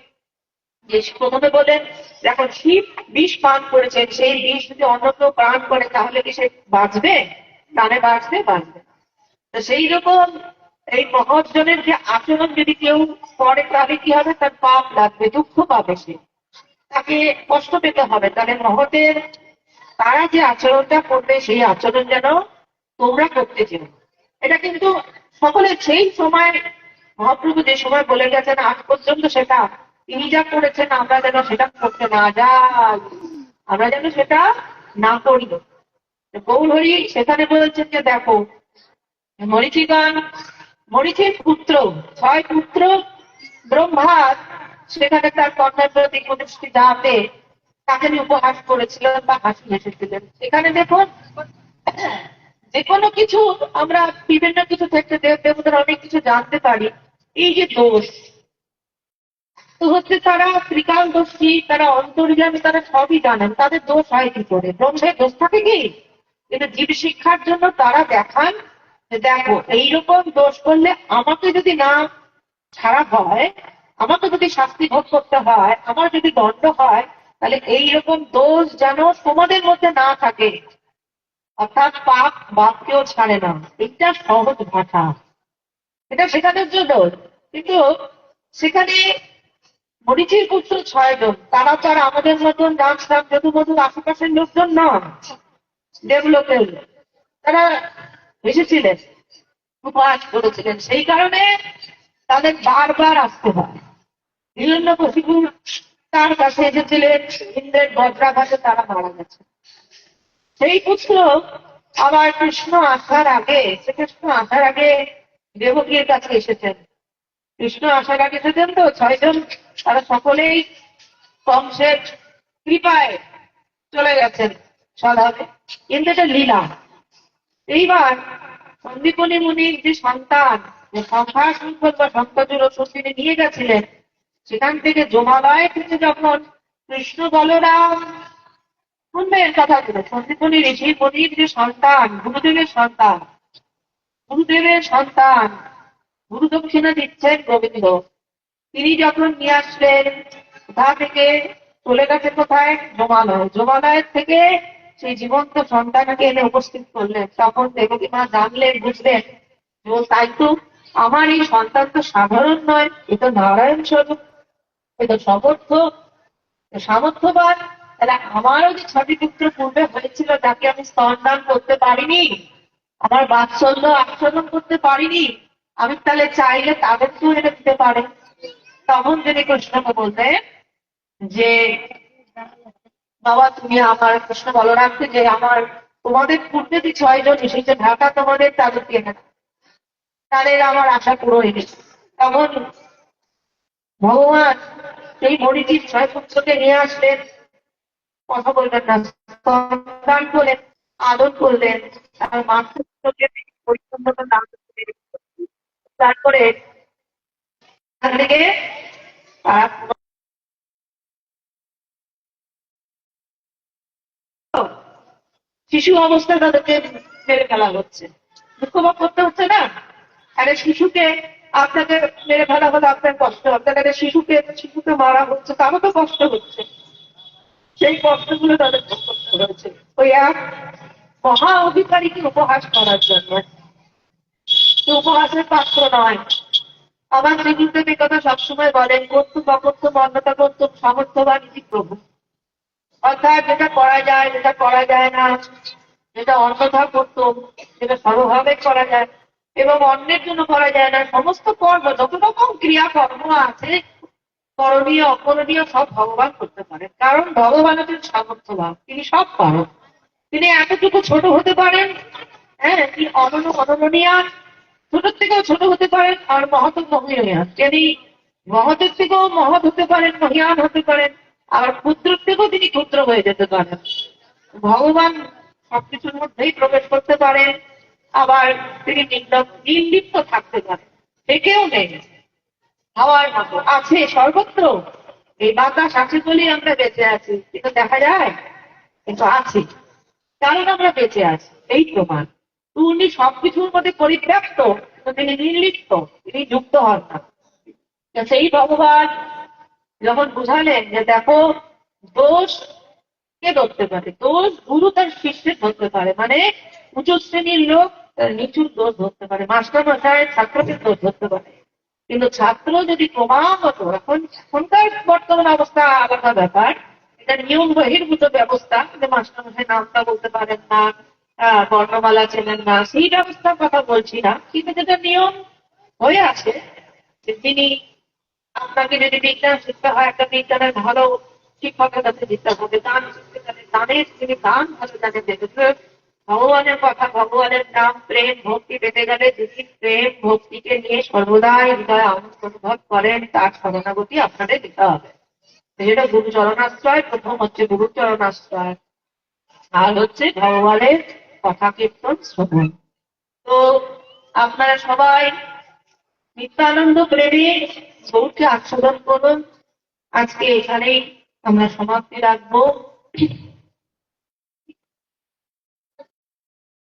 Speaker 1: যে প্রথমে বলেন, দেখো শিব বিষ পান করেছেন, সেই বিষ যদি অন্য কেউ পান করে তাহলে কি সে বাঁচবে? প্রাণে বাঁচবে? বাঁচবে। তো সেই রকম এই মহৎজনের যে আচরণ যদি কেউ করে তাহলে কি হবে? তার পাপ লাগবে, দুঃখ পাবে, সে তাকে কষ্ট পেতে হবে। তাহলে মহতের তারা যে আচরণটা করবে সেই আচরণ যেন তোমরা করতে চাও। এটা কিন্তু সকলের সেই সময় মহাপ্রভু যে সময় বলে গেছেন আজ পর্যন্ত, সেটা তিনি যা করেছেন আমরা যেন সেটা করতে না যাই, আমরা যেন সেটা না করি। গৌর হরি সেখানে বলেছেন যে দেখো, মরিচিগণ, মরিচির পুত্র, 6 পুত্র ব্রহ্মার, সেখানে তার কন্যার প্রতি প্রতিষ্ঠি যাতে তাকে নিয়ে উপহাস করেছিলেন বা হাসি হেসেছিলেন। এখানে দেখুন, যে কোনো কিছু আমরা বিভিন্ন কিছু থেকে দেবতার অনেক কিছু জানতে পারি। এই যে দোষ তো হচ্ছে, তারা ত্রিকালদর্শী, তারা অন্তর্যামী, তারা সবই জানেন, তাদের দোষ হয় কি করে? ব্রহ্মের দোষ থাকে কি? কিন্তু জীব শিক্ষার জন্য তারা দেখান যে দেখো, এইরকম দোষ করলে আমাকে যদি না ছাড়া হয়, আমাকে যদি শাস্তি ভোগ করতে হয়, আমার যদি দণ্ড হয়, তাহলে এইরকম দোষ যেন তোমাদের মধ্যে না থাকে। অর্থাৎ পাপ বাপকেও ছাড়ে না, এটা সহজ ভাষা, এটা শেখানোর জন্য। কিন্তু সেখানে মরিচির পুত্র 6 জন, তারা তো আর আমাদের মতন ডান্স ডাক যদুমধুর আশেপাশের লোকজন নন, দেবলোকের। তারা এসেছিলেন, উপহাস করেছিলেন, সেই কারণে তাদের বারবার আসতে হয়। হিরণ্যকশিপুর তার কাছে এসেছিলেন, ইন্দ্রের বজ্রাঘাতে তারা মারা গেছে। সেই পুত্র আবার কৃষ্ণ আসার আগে, শ্রীকৃষ্ণ আসার আগে দেবকীর কাছে এসেছেন। কৃষ্ণ আসার আগে এসেছেন তো 6 জন, তারা সকলেই কংসের কৃপায় চলে গেছেন স্বভাবে, কিন্তু এটা লীলা। এইবার সন্দীপনী মুনির যে সন্তান, যে সংসার সংকট বা সংকটের ওষুধ তিনি নিয়ে গেছিলেন, সেখান থেকে জমালয় থেকে যখন কৃষ্ণ বলরাম শুনবেন কথাগুলো, সন্দীপনী ঋষি মুনির যে সন্তান, গুরুদেবের সন্তান, গুরুদেবের সন্তান, গুরু দক্ষিণা দিচ্ছেন গোবিন্দ, তিনি যখন নিয়ে আসলেন, কোথা থেকে চলে গেছে কোথায়, জমালয়, জমালয়ের থেকে সেই জীবন্ত সন্তানকে এনে উপস্থিত করলেন। তখন দেবকী মা জানলেন, বুঝলেন, তাই তো আমার এই সন্তান তো সাধারণ নয়, এ তো নারায়ণ স্বরূপ, এ তো সামর্থ্যবান। তাহলে আমারও যে 6টি পুত্র পূর্বে হয়েছিল, যাকে আমি স্তনদান করতে পারিনি, আমার বাৎসল্য আস্বাদন করতে পারিনি, আমি তাহলে চাইলে তাদেরকেও এনে দিতে পারে। তখন তিনি কৃষ্ণকে বলতেন যে বাবা, তুমি আমার, কৃষ্ণ বলরামকে, যে আমার তোমাদের পূর্বে যে 6 জন এসেছে ঢাকা, তোমাদের তাদেরকে এনে, তাদের আমার আশা পুরো হয়ে গেছে। তখন ভগবান সেই মরিচির 6 পুত্রকে নিয়ে আসলেন, কথা বলবেন না, স্তন করলেন, আদর করলেন, তার মাতৃত্বকে পরিচ্ছন্নতা দান করলেন। তারপরে থেকে শিশু অবস্থায় তাদেরকে মেরে ফেলা হচ্ছে, দুঃখভোগ করতে হচ্ছে না? আরে শিশুকে আপনাকে মেরে ফেলা হলে আপনার কষ্ট হবে, তাহলে শিশুকে মারা হচ্ছে, তারও তো কষ্ট হচ্ছে। সেই কষ্টগুলো তাদের ভোগ করতে হয়েছে ওই এক মহা অধিকারীকে উপহাস করার জন্য। উপহাসের পাত্র নয়। আমার শ্রীগুরুদেব এই কথা সবসময় বলেন, কর্তুক অকর্তুক অন্যতা কর্তুক সামর্থ্যবান ইতি প্রভু। অর্থাৎ যেটা করা যায়, যেটা করা যায় না, যেটা অন্যথা করতুম, যেটা সর্বভাবে করা যায় এবং অন্যের জন্য করা যায় না, সমস্ত কর্ম, যত রকম ক্রিয়াকর্ম আছে, করণীয় অকরণীয়, সব ভগবান করতে পারেন। কারণ ভগবান হচ্ছেন সামর্থ্যবান, তিনি সব পারেন। তিনি এতটুকু ছোট হতে পারেন, হ্যাঁ, তিনি অননীয়ান, ছোট থেকেও ছোট হতে পারেন, আর মহৎ মহিয়ান, তিনি মহতের থেকেও মহৎ হতে পারেন, মহিয়ান হতে পারেন, আর ক্ষুদ্র থেকেও তিনি ক্ষুদ্র হয়ে যেতে পারেন। ভগবান সবকিছুর মধ্যেই প্রবেশ করতে পারেন, আবার তিনি নির্লিপ্ত থাকতে পারেন, থেকেও নেই, হাওয়ার মতো আছে সর্বত্র। এই বাতাস আছে বলেই আমরা বেঁচে আছি, কিন্তু দেখা যায়, কিন্তু আছি কারণ আমরা বেঁচে আছি, এই প্রমাণ। উনি সবকিছুর মধ্যে পরিব্যাপ্ত, তিনি নির্লিপ্ত, তিনি যুক্ত হন না। সেই ভগবান যখন বুঝালেন যে দেখো, দোষ কে ধরতে পারে, দোষ গুরু তার শিষ্যের ধরতে পারে, মানে উঁচু শ্রেণীর লোক নিচুর দোষ ধরতে পারে, মাস্টার মশাই ছাত্রকে দোষ ধরতে পারে, কিন্তু ছাত্র যদি ক্রমাগত, এখনকার বর্তমান অবস্থা আলাদা ব্যাপার, এটা নিয়ম বহির্ভূত ব্যবস্থা, যে মাস্টার মশাই নামটা বলতে পারেন না, বর্ণমালা চেনেন না, সেই ব্যবস্থার কথা বলছি না, কিন্তু যেটা নিয়ম হয়ে আছে, যে তিনি, আপনাকে যদি বিজ্ঞান শিখতে হয়, একটা বিজ্ঞানের ভালো শিক্ষকের কাছে দিতে হবে, গান শিখতে গেলে গানের তিনি গান ভালো জানেন, দেখেছে ভগবানের কথা, ভগবানের নাম, প্রেম ভক্তি পেতে গেলে যিনি প্রেম ভক্তিকে নিয়ে সর্বদাই হৃদয়ে আনন্দ অনুভব করেন, তার শরণাগতি আপনাদের দিতে হবে। যেটা গুরু চরণাশ্রয়, প্রথম হচ্ছে গুরু চরণাশ্রয়, আর হচ্ছে ভগবানের কথা কীর্তন শ্রবণ। তো আপনারা সবাই নিত্যানন্দ প্রেমে গৌরকে আস্বাদন করুন। আজকে এখানেই আমরা সমাপ্তি রাখবো।